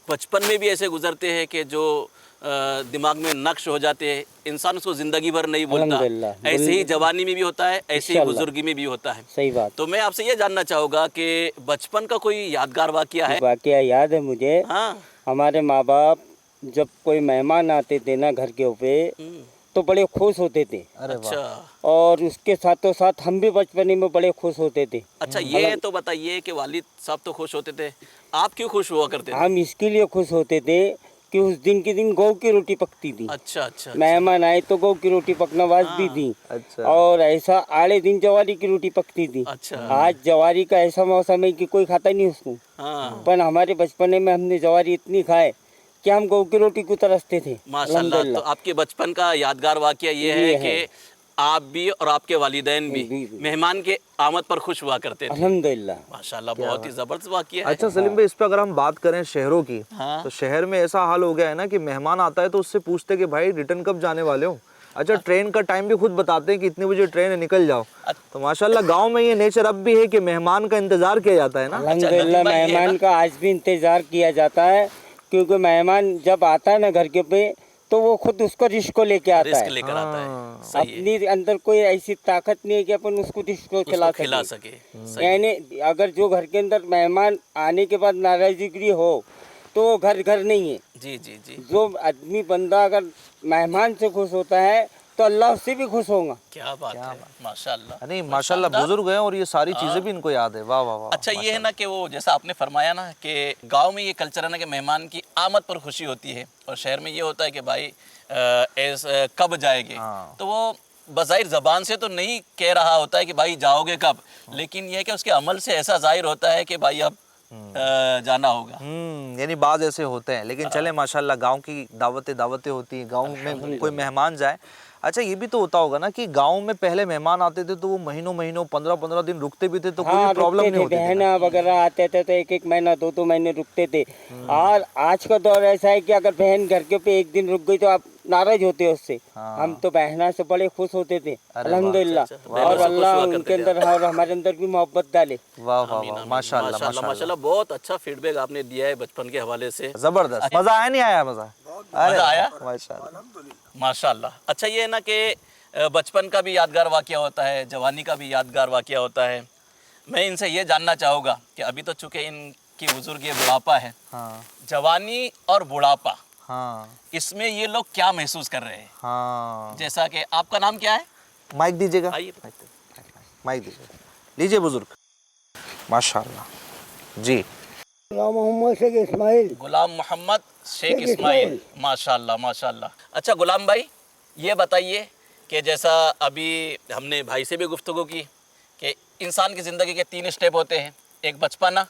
बचपन में भी ऐसे गुजरते हैं कि जो दिमाग में नक्श हो जाते हैं, इंसान उसको ज़िंदगी भर नहीं भूलता। अल्हम्दुलिल्लाह। ऐसे ही जवानी में भी होता है, ऐसे ही इंशाअल्लाह। बुजुर्गी में भी होता है। सही बात। तो मैं आपसे ये जानना चाहूँगा कि बचपन का कोई यादगार वाक़या है? वाकया याद है मुझे। हाँ। हमारे माँ बाप जब कोई मेहमान आते थे ना घर के ऊपर, तो बड़े खुश होते थे। अच्छा। और उसके साथों साथ हम भी बचपने में बड़े खुश होते थे। अच्छा, ये तो बताइए कि वालिद साहब तो खुश होते थे, आप क्यों खुश हुआ करते थे? हम इसके लिए खुश होते थे कि उस दिन के दिन गौ की रोटी पकती थी। अच्छा अच्छा मेहमान आए तो गौ की रोटी पकना वाजबी थी। अच्छा। और ऐसा आड़े दिन जवारी की रोटी पकती थी। अच्छा। आज जवारी का ऐसा मौसम है कि कोई खाता नहीं उसको। हाँ पर हमारे बचपने में हमने जवारी इतनी खाए कि हम गौ की रोटी को तरसते थे। माशाल्लाह। तो अल्हम्दुलिल्लाह। आपके बचपन का यादगार वाकया ये है कि आप भी और आपके वालिदैन भी जी, जी। मेहमान के आमद पर खुश हुआ करते थे। अल्हम्दुलिल्लाह। माशाल्लाह, बहुत ही जबरदस्त वाकया है। अच्छा सलीम भाई, इस पे अगर हम बात करें शहरों की, हाँ। तो शहर में ऐसा हाल हो गया है ना कि मेहमान आता है तो उससे पूछते कि भाई रिटर्न कब जाने वाले हो। अच्छा, ट्रेन का टाइम भी खुद बताते हैं कि इतने बजे ट्रेन है, निकल जाओ। तो माशाल्लाह गांव में ये नेचर अब भी है कि मेहमान का इंतजार किया जाता है ना। अल्हम्दुलिल्लाह, मेहमान का आज भी इंतजार किया जाता है, क्योंकि मेहमान जब आता है ना घर के पे तो वो खुद उसको रिस्क को लेके आता रिस्क है। लेकर आता है। सही है। अपनी अंदर कोई ऐसी ताकत नहीं है कि अपन उसको रिस्क को उसको खिला सके। यानी अगर जो घर के अंदर मेहमान आने के बाद नाराजगी हो तो वो घर घर नहीं है। जी जी जी। जो आदमी बंदा अगर मेहमान से खुश होता है तो अल्लाह उससे भी खुश होगा। क्या बात है, माशाल्लाह। नहीं माशाल्लाह, बुजुर्ग हैं और ये सारी चीजें भी इनको याद है। वाह वाह वाह। अच्छा, ये है ना कि वो जैसा आपने फरमाया ना कि गांव में ये कल्चर है ना कि मेहमान की आमद पर खुशी होती है, और शहर में ये होता है कि भाई कब जाएंगे। तो वो बज़ाहिर ज़बान से तो नहीं कह रहा होता है कि भाई जाओगे कब, लेकिन ये है कि उसके अमल से ऐसा जाहिर होता है कि भाई अब जाना होगा। यानी बात ऐसे होते हैं। लेकिन चले माशाल्लाह, गांव की दावतें होती हैं, गांव में कोई मेहमान जाए। अच्छा, ये भी तो होता होगा ना कि गांव में पहले मेहमान आते थे तो वो महीनों 15-15 दिन रुकते भी थे, तो कोई प्रॉब्लम नहीं होती थी। बहना वगैरह आते थे तो 1-1 महीना 2-2 महीने रुकते थे। और आज का दौर ऐसा है कि अगर बहन घर के पे 1 दिन रुक गई तो आप नाराज होते हो उससे। हम तो बहना से बड़े खुश होते थे अल्हम्दुलिल्लाह। और अल्लाह उनके अंदर और हमारे अंदर भी मोहब्बत डाले। वाह वाह वाह, माशाल्लाह माशाल्लाह, बहुत अच्छा फीडबैक आपने दिया है बचपन के हवाले से। जबरदस्त। मजा आया नहीं आया? मजा आया माशाल्लाह माशाल्लाह। अच्छा, ये है ना कि बचपन का भी यादगार वाकया होता है, जवानी का भी यादगार वाकया होता है। मैं इनसे ये जानना चाहूँगा कि अभी तो चूँकि इनकी बुजुर्ग ये बुढ़ापा है, हाँ जवानी और बुढ़ापा, हाँ इसमें ये लोग क्या महसूस कर रहे हैं? हाँ। जैसा कि आपका नाम क्या है? माइक दीजिएगा, आइए। माइक दीजिए, लीजिए बुजुर्ग। माशाल्लाह जी। गुलाम मोहम्मद शेख इस्माइल। गुलाम मोहम्मद शेख इस्माइल, माशाल्लाह माशाल्लाह। अच्छा गुलाम भाई, ये बताइए कि जैसा अभी हमने भाई से भी गुफ्तगू की कि इंसान की ज़िंदगी के 3 स्टेप होते हैं, एक बचपना,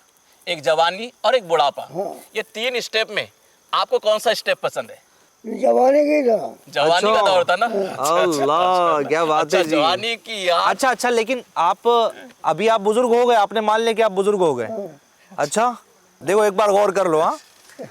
एक जवानी और एक बुढ़ापा। ये 3 स्टेप में आपको कौन सा स्टेप पसंद है? जवानी की था। जवानी का दौर था ना। अल्लाह, क्या बात है जी। जवानी की याद। अच्छा, लेकिन आप अभी आप बुजुर्ग हो गए, आपने मान लिया कि आप बुजुर्ग हो गए। अच्छा, देखो एक बार गौर कर लो। हाँ,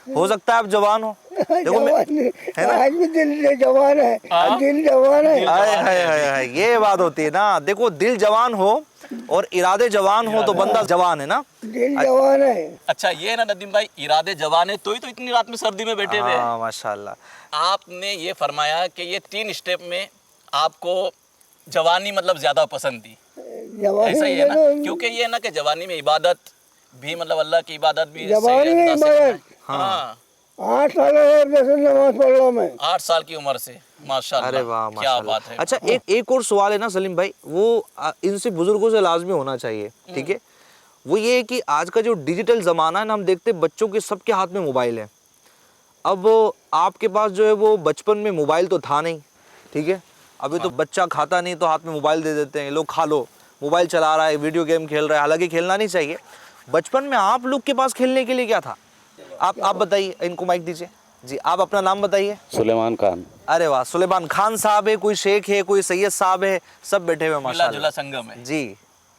हो सकता है आप जवान हो। देखो आज भी दिल जवान है, दिल जवान है। हाय, ये बात होती है ना। देखो, दिल जवान हो और इरादे जवान हो तो बंदा जवान है ना। दिल जवान है। अच्छा, ये ना नदीम भाई, इरादे जवान है तो ही तो इतनी रात में सर्दी में बैठे हुए हैं। माशाल्लाह। आपने ये फरमाया कि ये 3 स्टेप में आपको जवानी मतलब ज्यादा पसंद थी, ऐसा ही है ना? क्योंकि ये ना कि जवानी में इबादत भी, मतलब अल्लाह की इबादत भी जवानी में इबादत। हाँ, 8 साल नमाज पढ़ रहा मैं, 8 साल की उम्र से। माशाल्लाह, अरे वाह, क्या बात है। अच्छा, एक और सवाल है ना सलीम भाई, वो इनसे बुजुर्गों से लाजमी होना चाहिए, ठीक है? वो ये है कि आज का जो डिजिटल ज़माना है ना, हम देखते हैं बच्चों के सबके हाथ में मोबाइल है। अब आपके पास जो है वो बचपन में मोबाइल तो था नहीं, ठीक है? अभी तो बच्चा खाता नहीं तो हाथ में मोबाइल दे देते हैं, लोग खा लो, मोबाइल चला रहा है, वीडियो गेम खेल रहा है। हालांकि खेलना नहीं चाहिए। बचपन में आप लोग के पास खेलने के लिए क्या था? आप बताइए, इनको माइक दीजिए जी। आप अपना नाम बताइए। सुलेमान खान। अरे वाह, सुलेमान खान साहब है, कोई शेख है, कोई सैयद साहब है, सब बैठे हुए माशाल्लाह। संगम है जी।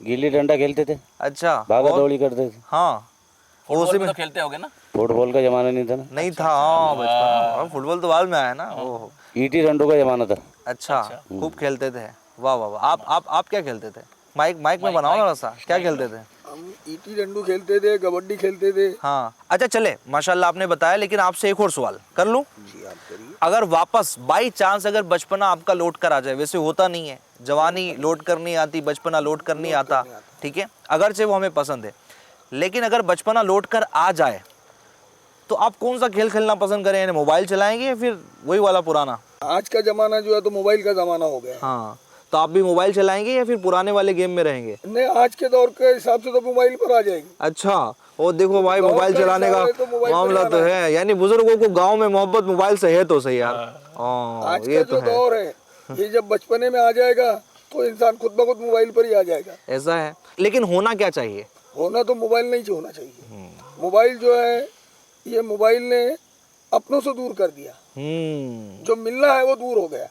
गिल्ली डंडा खेलते थे। अच्छा, भागा दौड़ी करते थे। हाँ, फुटबॉल भी तो खेलते होगे ना? फुटबॉल का जमाना नहीं था ना। नहीं था, हाँ, बचपन में फुटबॉल तो बाद में आया ना। ओह, ईटी डंडों का जमाना था। अच्छा, खूब खेलते थे। वाह वाह वाह। आप क्या खेलते थे? माइक में बनाओ ना सा, क्या खेलते थे? हम ईटी डंडू खेलते थे, कबड्डी खेलते थे। हाँ, अच्छा चले, माशाल्लाह आपने बताया। लेकिन आपसे एक और सवाल कर लूं? जी, आप करिए। अगर वापस बाई चांस अगर बचपना आपका लौट कर आ जाए, वैसे होता नहीं है, जवानी लौट कर नहीं आती, बचपना लौट कर नहीं आता, ठीक है, अगरचे वो हमें पसंद है, लेकिन अगर बचपना लौट कर आ जाए तो आप कौन सा खेल खेलना पसंद करें? यानी मोबाइल चलाएंगे या फिर वही वाला पुराना? आज का जमाना जो है तो मोबाइल का जमाना हो गया। हाँ, तो आप भी मोबाइल चलाएंगे या फिर पुराने वाले गेम में रहेंगे? नहीं, आज के दौर के हिसाब से तो मोबाइल पर आ जाएगी। अच्छा, और देखो भाई मोबाइल चलाने का मामला तो है, यानी बुजुर्गों को गांव में मोहब्बत मोबाइल से है तो सही यार। आज ये का तो जो है, दौर है, ये जब बचपने में आ जाएगा तो इंसान खुद ब खुद मोबाइल पर ही आ जाएगा। ऐसा है। लेकिन होना क्या चाहिए? होना तो मोबाइल नहीं होना चाहिए। मोबाइल जो है, ये मोबाइल ने अपनों से दूर कर दिया। जो मिलना है वो दूर हो गया।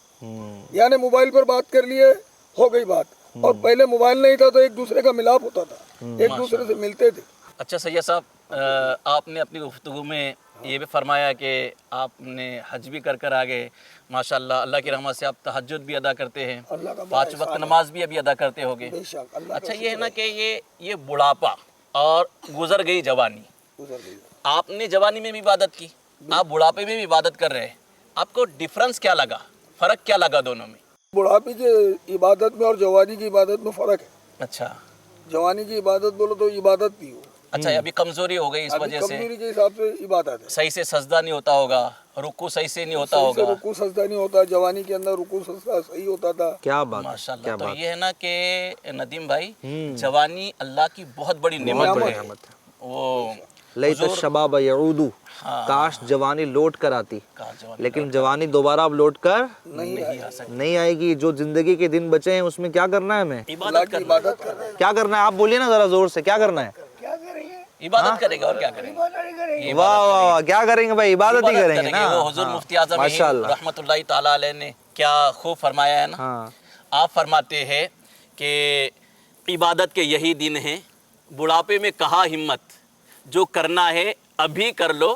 यानी मोबाइल पर बात कर लिए, हो गई बात। और पहले मोबाइल नहीं था तो एक दूसरे का मिलाप होता था, एक दूसरे से मिलते थे। अच्छा सैयद साहब, आपने अपनी गुफ्तगू में ये भी फरमाया कि आपने हज भी कर आ गए, माशाल्लाह, अल्लाह की रहमत से आप तहज्जुद भी अदा करते हैं, 5 वक्त नमाज भी अभी अदा करते होगे। अच्छा ये है ना कि ये बुढ़ापा और गुजर गई जवानी, आपने जवानी में भी इबादत की, आप बुढ़ापे में भी इबादत कर रहे हैं, आपको डिफरेंस क्या लगा, फ़र्क क्या लगा दोनों में? बुढ़ापे की इबादत में और जवानी की इबादत में फ़र्क है। अच्छा, जवानी की इबादत बोलो तो इबादत भी हो। अच्छा, अभी कमजोरी हो गई, इस वजह से कमजोरी के हिसाब से इबादत है। सही से सजदा नहीं होता होगा, रुकू सही से नहीं होता होगा। रुकू सजदा नहीं होता, जवानी के अंदर रुकू सजदा सही होता था। क्या बात, माशाल्लाह। तो ये है ना कि नदीम भाई, जवानी अल्लाह की बहुत बड़ी नेमत है। वो लैत शबाब यऊदु, काश जवानी लौट कर आती, लेकिन जवानी दोबारा अब लौट कर नहीं आएगी। जो जिंदगी के दिन बचे हैं उसमें क्या करना है हमें? इबादत करना है। क्या करना है आप बोलिए ना जरा जोर से, क्या करना है? इबादत करेगा और क्या करेंगे? वाह वाह वाह, क्या करेंगे भाई? इबादत ही करेंगे ना। वो हुजूर मुफ्ती आज़म माशाल्लाह रहमतुल्लाहि ताला अलैह ने क्या खूब फरमाया है ना। आप फरमाते हैं कि इबादत के यही दिन हैं, बुढ़ापे में कहा हिम्मत, जो करना है अभी कर लो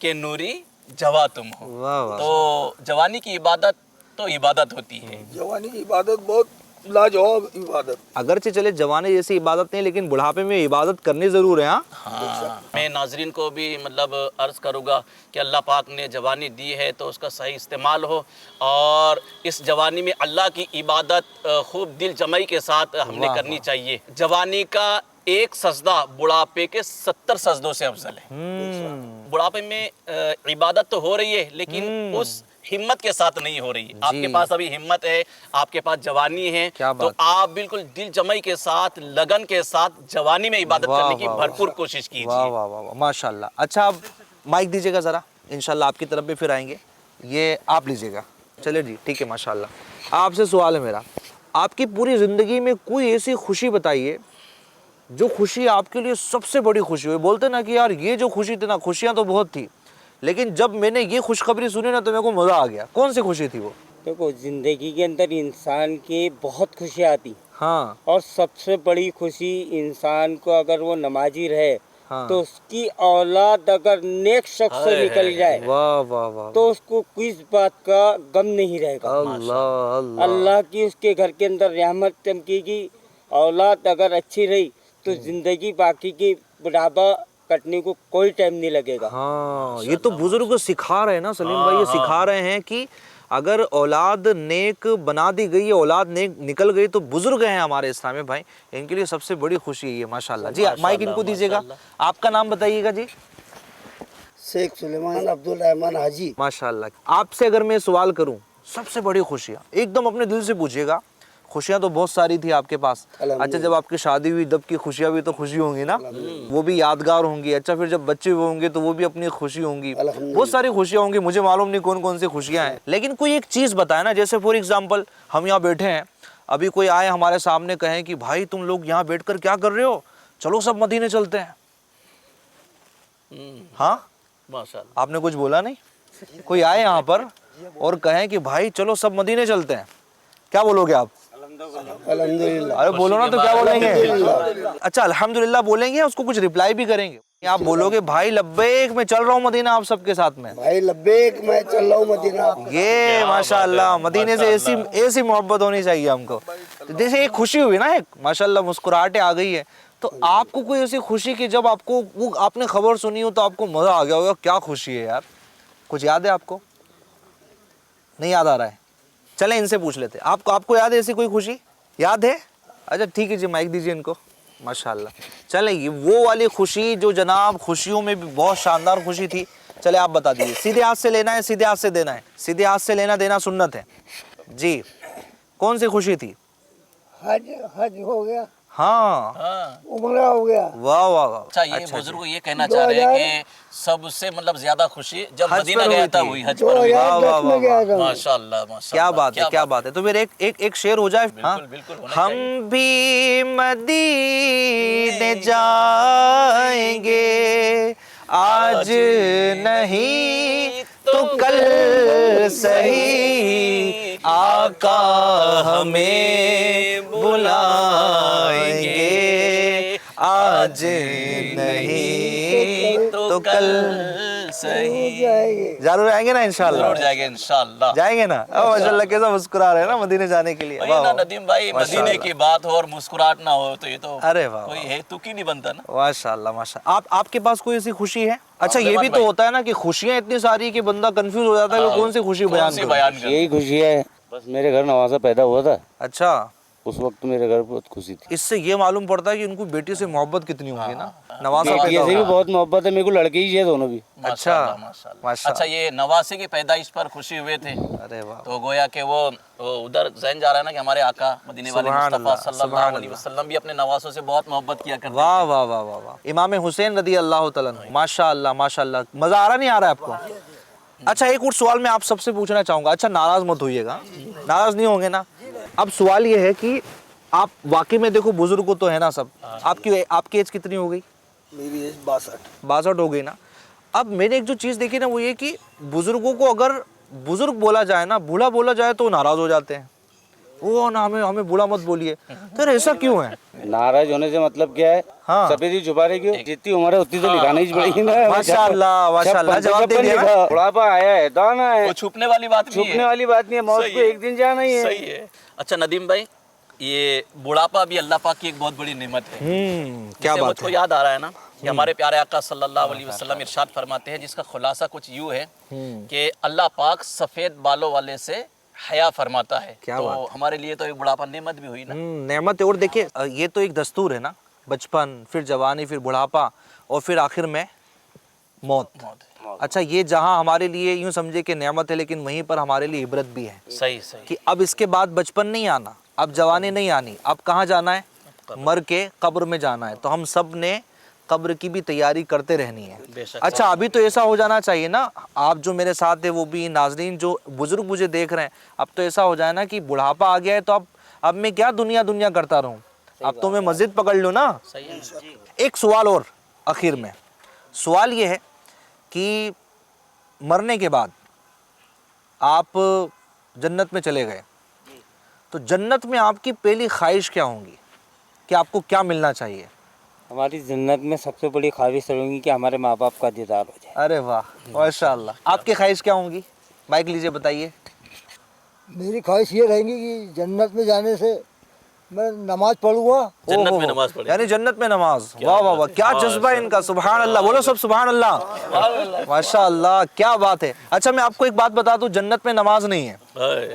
कि नूरी जवा तुम हो। वाह वाह। तो जवानी की इबादत तो इबादत होती है। जवानी की इबादत बहुत लाजवाब इबादत। अगरचे चले जवानी जैसी इबादत नहीं, लेकिन बुढ़ापे में इबादत करनी जरूर है। हाँ, मैं नाजरीन को भी मतलब अर्ज़ करूँगा कि अल्लाह पाक ने जवानी दी है तो उसका सही इस्तेमाल हो, और इस जवानी में अल्लाह की इबादत खूब दिल जमाई के साथ हमने करनी चाहिए। जवानी का एक सजदा बुढ़ापे के 70 सजदों से अफजल है। बुढ़ापे में इबादत तो हो रही है, लेकिन उस हिम्मत के साथ नहीं हो रही है। आपके पास अभी हिम्मत है, आपके पास जवानी है, तो आप बिल्कुल दिल जमाई के साथ, लगन के साथ जवानी में इबादत करने की भरपूर कोशिश कीजिए। वाह वाह वाह, माशाल्लाह। अच्छा, अब माइक दीजिएगा ज़रा, इंशाल्लाह आपकी तरफ भी फिर आएंगे। ये आप लीजिएगा। चलिए जी, ठीक है, माशाल्लाह। आपसे सवाल है मेरा, आपकी पूरी ज़िंदगी में कोई ऐसी खुशी बताइए जो खुशी आपके लिए सबसे बड़ी खुशी हुई। बोलते ना कि यार ये जो खुशी थी ना, खुशियाँ तो बहुत थी, लेकिन जब मैंने ये खुशखबरी सुनी ना तो मेरे को मज़ा आ गया। कौन सी खुशी थी वो? देखो, जिंदगी के अंदर इंसान की बहुत खुशियाँ आती, हाँ, और सबसे बड़ी खुशी इंसान को, अगर वो नमाजी रहे, तो उसकी औलाद अगर नेक शख्स से निकल जाए, वाह वाह वाह, तो उसको किस बात का गम नहीं रहेगा। अल्लाह अल्लाह, अल्लाह की उसके घर के अंदर रहमत चमकेगी। औलाद अगर अच्छी रही तो जिंदगी बाकी की बुढ़ापा कटने को कोई टाइम नहीं लगेगा। हाँ, ये तो बुजुर्ग सिखा रहे हैं ना सलीम भाई, ये सिखा रहे हैं कि अगर औलाद नेक बना दी गई, औलाद नेक निकल गई, तो बुजुर्ग हैं हमारे इस्लामी भाई, इनके लिए सबसे बड़ी खुशी है माशाल्लाह। जी, माइक इनको दीजिएगा। आपका नाम बताइएगा जी? शेख सुलेमान अब्दुल रहमान हाजी। माशाल्लाह। आपसे अगर मैं सवाल करूं, सबसे बड़ी खुशियाँ एकदम अपने दिल से पूछिएगा। खुशियाँ तो बहुत सारी थी आपके पास। अच्छा, जब आपकी शादी हुई तब की खुशियाँ भी तो खुशी होंगी ना, वो भी यादगार होंगी। अच्छा, फिर जब बच्चे होंगे तो वो भी अपनी खुशी होंगी, बहुत सारी खुशियाँ होंगी। मुझे मालूम नहीं कौन कौन सी खुशियाँ हैं, लेकिन कोई एक चीज़ बताए ना। जैसे फॉर एग्जाम्पल, हम यहाँ बैठे हैं, अभी कोई आए हमारे सामने कहें कि भाई तुम लोग यहाँ बैठ कर क्या कर रहे हो, चलो सब मदीने चलते हैं। हाँ, माशाल्लाह, आपने कुछ बोला नहीं? कोई आए यहाँ पर और कहें कि भाई चलो सब मदीने चलते हैं, क्या बोलोगे आप? अल्हम्दुलिल्लाह। अरे बोलो ना, तो क्या बोलेंगे? अच्छा, अल्हम्दुलिल्लाह बोलेंगे, उसको कुछ रिप्लाई भी करेंगे। आप बोलोगे भाई लब्बैक मैं चल रहा हूँ मदीना आप सबके साथ में। भाई लब्बैक मैं चल रहा हूँ मदीना। ये माशाल्लाह, मदीने से ऐसी मोहब्बत होनी चाहिए हमको। जैसे एक खुशी हुई ना, एक माशाल्लाह मुस्कुराहटें आ गई है, तो आपको कोई ऐसी खुशी की जब आपको वो आपने खबर सुनी हो तो आपको मजा आ गया होगा, क्या खुशी है यार? कुछ याद है आपको? नहीं याद आ रहा है? चले इनसे पूछ लेते। आपको याद है ऐसी कोई खुशी? याद है? अच्छा ठीक है जी, माइक दीजिए इनको। माशाल्लाह। चले, ये वो वाली खुशी जो जनाब खुशियों में भी बहुत शानदार खुशी थी, चले आप बता दीजिए। सीधे हाथ से लेना है, सीधे हाथ से देना है। सीधे हाथ से लेना देना सुन्नत है जी। कौन सी खुशी थी? हज हो गया। हाँ हाँ। उमरा हो गया। वाह वाह वाह। अच्छा, ये बुजुर्ग ये कहना चाह रहे हैं कि सबसे मतलब ज्यादा खुशी जब हज मदीना पर गया हुई था, थी। हुई हज पर हुई। 2010 में गया था। माशाल्लाह क्या माशाल्लाह, बात है, क्या बात है। तो फिर एक शेर हो जाए। हाँ? बिल्कुल होना हम चाहिए। भी मदीने जाएंगे, आज नहीं तो कल सही, आका हमें बुलाएंगे, आज नहीं तो कल सही। जरूर आएंगे ना इंशाल्लाह। जरूर जाएंगे इंशाल्लाह। जाएंगे ना। अब माशाल्लाह कैसा मुस्कुरा रहे हैं ना मदीने जाने के लिए। वही वाह ना वाह। नदीम भाई, मदीने माशाल्लाह। की बात हो और मुस्कुराहट ना हो तो ये तो अरे वाह कोई वाह। है तुक ही नहीं बनता ना। माशाल्लाह माशाल्लाह। आपके पास कोई ऐसी खुशी है? अच्छा, ये रहमान भी तो भाई। होता है ना कि खुशियां इतनी सारी कि बंदा कंफ्यूज हो जाता है कि कौन सी खुशी कौन बयान सी करूं। बयान कर। यही खुशी है, बस मेरे घर नवाजा पैदा हुआ था, अच्छा, उस वक्त मेरे घर बहुत खुशी थी। इससे ये मालूम पड़ता है कि उनको बेटी से मोहब्बत कितनी होगी ना। नवासा बेटी पैदा से भी हुआ। बहुत मोहब्बत है, मेरे को लड़के ही है दोनों भी। अच्छा माशाल्लाह, माशाल्लाह। माशाल्लाह। अच्छा, ये नवासे की पैदाइश पर खुशी हुए थे, अरे वाह। तो गोया कि वो उधर जहन जा रहा है ना कि हमारे आका मदीने वाले सुभान मुस्तफा अल्लाह, सल्लल्लाहु सुभान अलैहि वसल्लम भी अपने नवासों से बहुत मोहब्बत किया करते वाह थे। वाह वाह वाह वाह। इमाम हुसैन रदी अल्लाह तआला अन्हु। माशाल्लाह माशाल्लाह। मजा आ रहा नहीं आ रहा है आपको? अच्छा, एक और सवाल मैं आप सबसे पूछना चाहूंगा। अच्छा, नाराज मत होइएगा, नाराज नहीं होंगे ना। अब सवाल ये है कि आप वाकई में देखो, बुजुर्ग तो है ना सब। आपकी एज कितनी हो गई? मेरी एज 62। 62 हो गई ना। अब मैंने एक जो चीज़ देखी ना वो ये कि बुजुर्गों को अगर बुजुर्ग बोला जाए ना, बूढ़ा बोला जाए तो नाराज हो जाते हैं। वो ना हमें बूढ़ा मत बोलिए। तो ऐसा क्यों है? नाराज होने से मतलब क्या है? हाँ। सफेदी छुपा रही क्यों? जितनी उम्र है उतनी तो निभानी ही पड़ेगी ना। माशाल्लाह माशाल्लाह, जवाब दे दिया ना। बुढ़ापा आया है, दाना है, वो छुपने वाली बात नहीं छुपने है। वाली बात नहीं है, मौत सही को है। एक दिन जाना ही है। सही है। अच्छा नदीम भाई, ये बुढ़ापा भी अल्लाह पाक की एक बहुत बड़ी नेमत है। क्या जिससे बात मुझको है। याद आ रहा है ना कि हमारे प्यारे आका सल्लल्लाहु अलैहि वसल्लम इरशाद फरमाते हैं, जिसका खुलासा कुछ यूँ है कि अल्लाह पाक सफ़ेद बालों वाले से हया फरमाता है। क्या तो बात है। हमारे लिए तो एक बुढ़ापा नेमत भी हुई ना। नेमत है। और देखिए, ये तो एक दस्तूर है ना, बचपन, फिर जवानी, फिर बुढ़ापा, और फिर आखिर में मौत। अच्छा, ये जहाँ हमारे लिए यूँ समझे कि नेमत है, लेकिन वहीं पर हमारे लिए इबरत भी है सही सही। कि अब इसके बाद बचपन नहीं आना, अब जवानी नहीं आनी, अब कहाँ जाना है? मर के कब्र में जाना है। तो हम सब ने कब्र की भी तैयारी करते रहनी है। बेशक। अच्छा, अभी तो ऐसा हो जाना चाहिए ना, आप जो मेरे साथ है वो भी, नाजरीन जो बुजुर्ग मुझे देख रहे हैं, अब तो ऐसा हो जाए ना कि बुढ़ापा आ गया है तो अब मैं क्या दुनिया करता रहूं, अब तो मैं मस्जिद पकड़ लूँ ना। सही है। एक सवाल और आखिर में, सवाल ये है कि मरने के बाद आप जन्नत में चले गए, तो जन्नत में आपकी पहली ख्वाहिश क्या होगी कि आपको क्या मिलना चाहिए? हमारी जन्नत में सबसे बड़ी ख्वाहिश होगी कि हमारे माँ बाप का दीदार हो जाए। अरे वाह माशाल्लाह। आपकी ख्वाहिश क्या होंगी? माइक लीजिए, बताइए। मेरी ख्वाहिश ये रहेगी कि जन्नत में जाने से मैं नमाज पढ़ूंगा। जन्नत में नमाज पढ़े। यानी जन्नत में नमाज। वाह वाह वाह, क्या जज्बा है इनका। सुभान अल्लाह, बोलो सब सुभान अल्लाह। माशाअल्लाह, क्या बात है। अच्छा, मैं आपको एक बात बता दूं, जन्नत में नमाज नहीं है,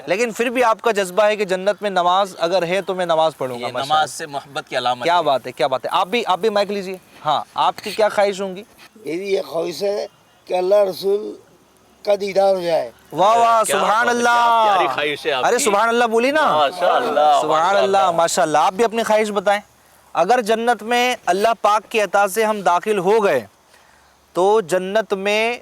लेकिन फिर भी आपका जज्बा है कि जन्नत में नमाज अगर है तो मैं नमाज पढ़ूंगा। ये नमाज से मोहब्बत की अलामत क्या है। बात है, क्या बात है। आप भी माइक लीजिए। हाँ, आपकी क्या ख्वाहिश होंगी? मेरी ये ख्वाहिश है कि अल्लाह रसूल का दीदार हो जाए। वाह वाह, क्या सुभान बात है, क्या प्यारी अल्लाह। ख्वाहिश है आपकी। अरे सुभान अल्लाह बोली ना। माशाअल्लाह, सुभान अल्लाह माशाअल्लाह। आप भी अपनी ख्वाहिश बताएं। अगर जन्नत में अल्लाह पाक की अता से हम दाखिल हो गए तो जन्नत में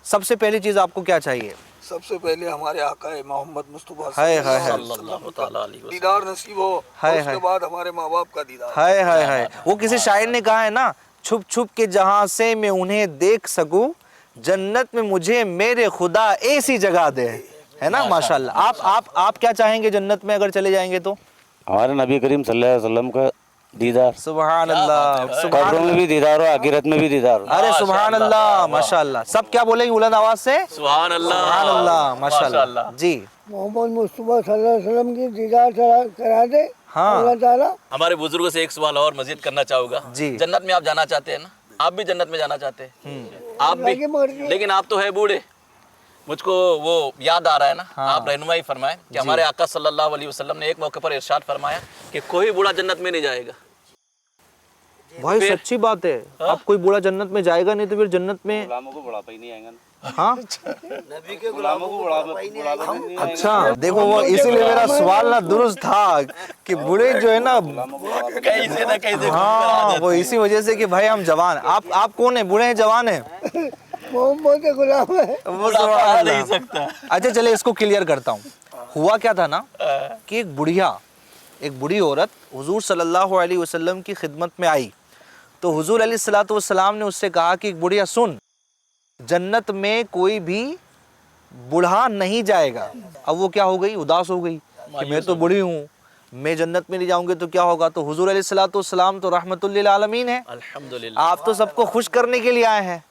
सबसे पहली चीज़ आपको क्या चाहिए? सबसे पहले हमारे आका मोहम्मद मुस्तफा हाय हाय हाय, सल्लल्लाहु ताला अलैहि वसल्लम। दीदार नसीब हो, हाय और उसके हाय। बाद हमारे माँ बाप का दीदार। हाय हाय हाय। वो किसी शायर ने कहा है ना, छुप छुप के जहाँ से मैं उन्हें देख सकूं, जन्नत में मुझे मेरे खुदा ऐसी जगह दे, है ना। माशाल्लाह। आप क्या चाहेंगे जन्नत में अगर चले जाएंगे तो? हमारे नबी करीम सल्लल्लाहु अलैहि वसल्लम का दीदार। सुभान अल्लाह, सुभान कब्रों में भी दीदार हो, आखिरत में भी दीदार हो। अरे सुभान अल्लाह माशाल्लाह। सब क्या बोलेंगे बुलंद आवाज से? सुभान अल्लाह, सुभान अल्लाह माशाल्लाह। जी मोहम्मद मुस्तफा सल्लल्लाहु अलैहि वसल्लम की दीदार करा दे हाँ। अल्लाह ताला। हमारे बुजुर्गों से एक सवाल और मजीद करना चाहूंगा। जी। जन्नत में आप जाना चाहते हैं ना, आप भी जन्नत में जाना चाहते हैं, आप अल्लाह की मर्जी भी, है। लेकिन आप तो है बूढ़े। मुझको वो याद आ रहा है ना, आप रहनुमाई फरमाएं कि हमारे आका सल्लल्लाहु अलैहि वसल्लम ने एक मौके पर इरशाद फरमाया कि कोई बूढ़ा जन्नत में नहीं जाएगा। भाई, सच्ची बात है। अब कोई बूढ़ा जन्नत में जाएगा नहीं तो फिर जन्नत में गुलामों को बुढ़ापा ही नहीं आएगा ना। हाँ नबी के गुलामों को बुढ़ापा अच्छा, देखो वो इसीलिए मेरा सवाल ना दुरुस्त था कि बूढ़े जो है ना कैसे ना कैसे हाँ वो इसी वजह से कि भाई हम जवान, आप कौन है, बूढ़े हैं जवान है? मोहम्मद के गुलाम है। वो सुभान नहीं अल्लाह। सकता। अच्छा चले इसको क्लियर करता हूँ। हुआ क्या था ना कि एक बूढ़ी औरत हुजूर सल्लल्लाहु अलैहि वसल्लम की खिदमत में आई, तो हुजूर अलैहिस्सलातु वस्सलाम ने उससे कहा कि एक बुढ़िया सुन, जन्नत में कोई भी बूढ़ा नहीं जाएगा। अब वो क्या हो गई, उदास हो गई कि मैं तो बूढ़ी हूँ, मैं जन्नत में नहीं जाऊंगी तो क्या होगा। तो हुजूर अलैहिस्सलातु वस्सलाम तो रहमतुल लिल आलमीन है, अल्हम्दुलिल्लाह। आप तो सबको खुश करने के लिए आए हैं,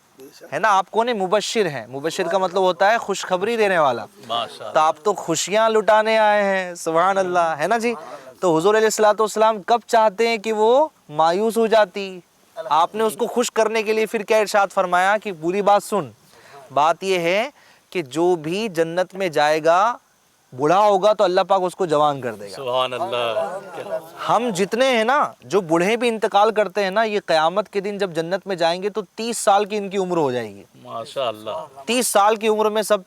है ना। आप कौन है, मुबश्शिर हैं। मुबश्शिर का मतलब होता है खुशखबरी देने वाला। माशाअल्लाह। तो आप तो खुशियां लुटाने आए हैं, सुभान अल्लाह, है ना जी। तो हुजूर अलैहिस्सलातु वस्सलाम कब चाहते हैं कि वो मायूस हो जाती, आपने उसको खुश करने के लिए फिर क्या इरशाद फरमाया कि पूरी बात सुन, बात ये है कि जो भी जन्नत में जाएगा बूढ़ा होगा तो अल्लाह पाक उसको जवान कर देगा। सुभान अल्लाह। हम जितने हैं ना जो बूढ़े भी इंतकाल करते हैं ना, ये क़यामत के दिन जब जन्नत में जाएंगे तो 30 साल की इनकी उम्र हो जाएगी। माशाअल्लाह। 30 साल की उम्र में सब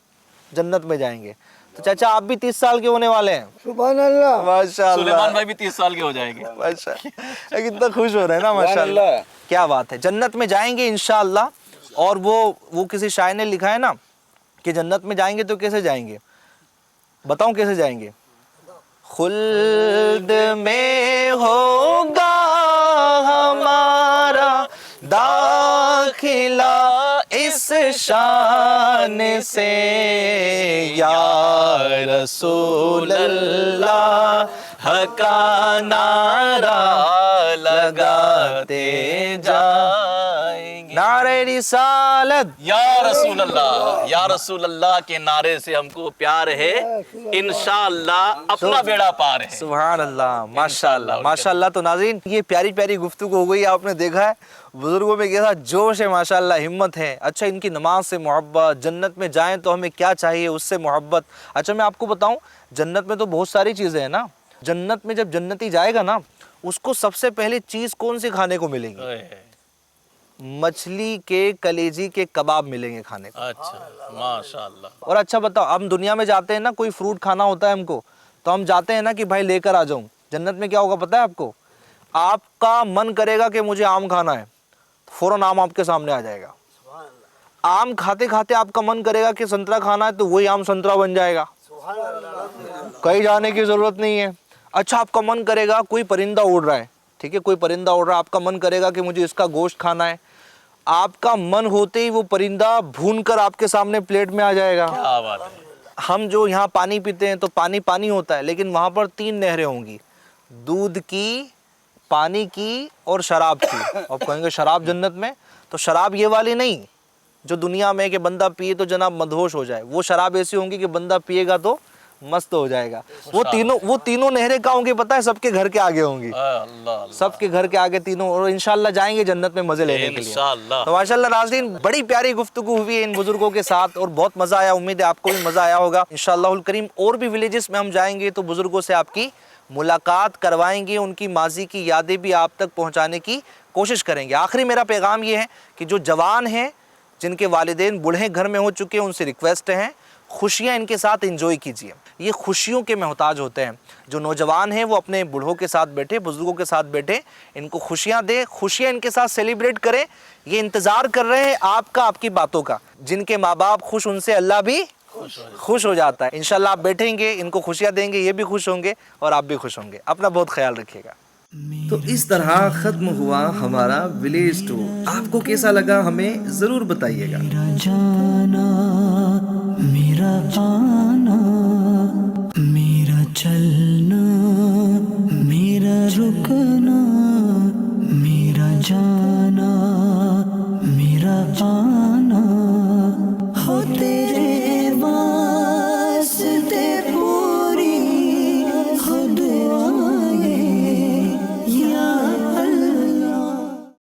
जन्नत में जाएंगे। तो चाचा आप भी 30 साल के होने वाले हैं। सुभान अल्लाह। माशाअल्लाह। सुलेमान भाई भी 30 साल के हो जाएंगे। माशाअल्लाह, कितना खुश हो रहे हैं ना, माशाअल्लाह, क्या बात है। जन्नत में जाएंगे इंशाअल्लाह। और वो किसी शायर ने लिखा है ना कि जन्नत में जाएंगे तो कैसे जाएंगे, बताऊं कैसे जाएंगे। खुल्द में होगा हमारा दाखिला इस शान से, या रसूल अल्लाह का नारा लगाते जाएंगे। नारे रिसालत या रसूल अल्लाह के नारे से हमको प्यार है, इंशाअल्लाह अपना बेड़ा पार है। सुभान अल्लाह, माशाअल्लाह माशाअल्लाह। तो नाज़रीन, ये प्यारी प्यारी गुफ्तगू हो गई, आपने देखा है बुजुर्गों में कैसा जोश है, माशाअल्लाह, हिम्मत है। अच्छा, इनकी नमाज से मोहब्बत, जन्नत में जाएं तो हमें क्या चाहिए उससे मोहब्बत। अच्छा मैं आपको बताऊं, जन्नत में तो बहुत सारी चीज़ें हैं ना। जन्नत में जब जन्नती जाएगा ना, उसको सबसे पहले चीज़ कौन सी खाने को मिलेगी, मछली के कलेजी के कबाब मिलेंगे खाने को। अच्छा माशाअल्लाह। और अच्छा बताओ, हम दुनिया में जाते हैं ना, कोई फ्रूट खाना होता है हमको, तो हम जाते हैं ना कि भाई लेकर आ जाऊं। जन्नत में क्या होगा पता है आपको, आपका मन करेगा कि मुझे आम खाना है, फौरन आम आपके सामने आ जाएगा। आम खाते खाते आपका मन करेगा कि संतरा खाना है, तो वही आम संतरा बन जाएगा, कहीं जाने की जरूरत नहीं है। अच्छा, आपका मन करेगा, कोई परिंदा उड़ रहा है, ठीक है, कोई परिंदा उड़ रहा है, आपका मन करेगा कि मुझे इसका गोश्त खाना है, आपका मन होते ही वो परिंदा भून कर आपके सामने प्लेट में आ जाएगा। क्या बात है। हम जो यहाँ पानी पीते हैं तो पानी पानी होता है, लेकिन वहाँ पर 3 नहरें होंगी, दूध की, पानी की और शराब की। आप कहेंगे शराब जन्नत में, तो शराब ये वाली नहीं जो दुनिया में कि बंदा पिए तो जनाब मदहोश हो जाए, वो शराब ऐसी होंगी कि बंदा पिएगा तो मस्त हो जाएगा। वो तीनों नहरें कहाँ होंगी पता है, सबके घर के आगे होंगी, सबके घर के आगे तीनों। और इंशाल्लाह जाएंगे जन्नत में मजे लेने के लिए। तो माशाल्लाह नाज़रीन, बड़ी प्यारी गुफ्तगू हुई है इन बुजुर्गों के साथ और बहुत मजा आया। उम्मीद है आपको भी मजा आया होगा इंशाअल्लाहुल करीम। और भी विलेजेस में हम जाएंगे तो बुजुर्गों से आपकी मुलाकात करवाएंगे, उनकी माजी की यादें भी आप तक पहुँचाने की कोशिश करेंगे। आखिरी मेरा पैगाम ये है कि जो जवान हैं, जिनके वालिदैन बूढ़े घर में हो चुके हैं, उनसे रिक्वेस्ट है खुशियाँ इनके साथ एंजॉय कीजिए। ये खुशियों के मोहताज होते हैं। जो नौजवान हैं वो अपने बूढ़ों के साथ बैठे, बुजुर्गों के साथ बैठे, इनको खुशियाँ दें, खुशियाँ इनके साथ सेलिब्रेट करें। ये इंतज़ार कर रहे हैं आपका, आपकी बातों का। जिनके माँ बाप खुश, उनसे अल्लाह भी खुश हो जाता है। इंशाल्लाह आप बैठेंगे, इनको खुशियाँ देंगे, ये भी खुश होंगे और आप भी खुश होंगे। अपना बहुत ख्याल रखिएगा। तो इस तरह खत्म हुआ हमारा विलेज टूर। आपको कैसा लगा हमें जरूर बताइएगा। मेरा जाना, मेरा आना, मेरा चलना, मेरा रुकना, मेरा जाना, मेरा आना, हो तेरे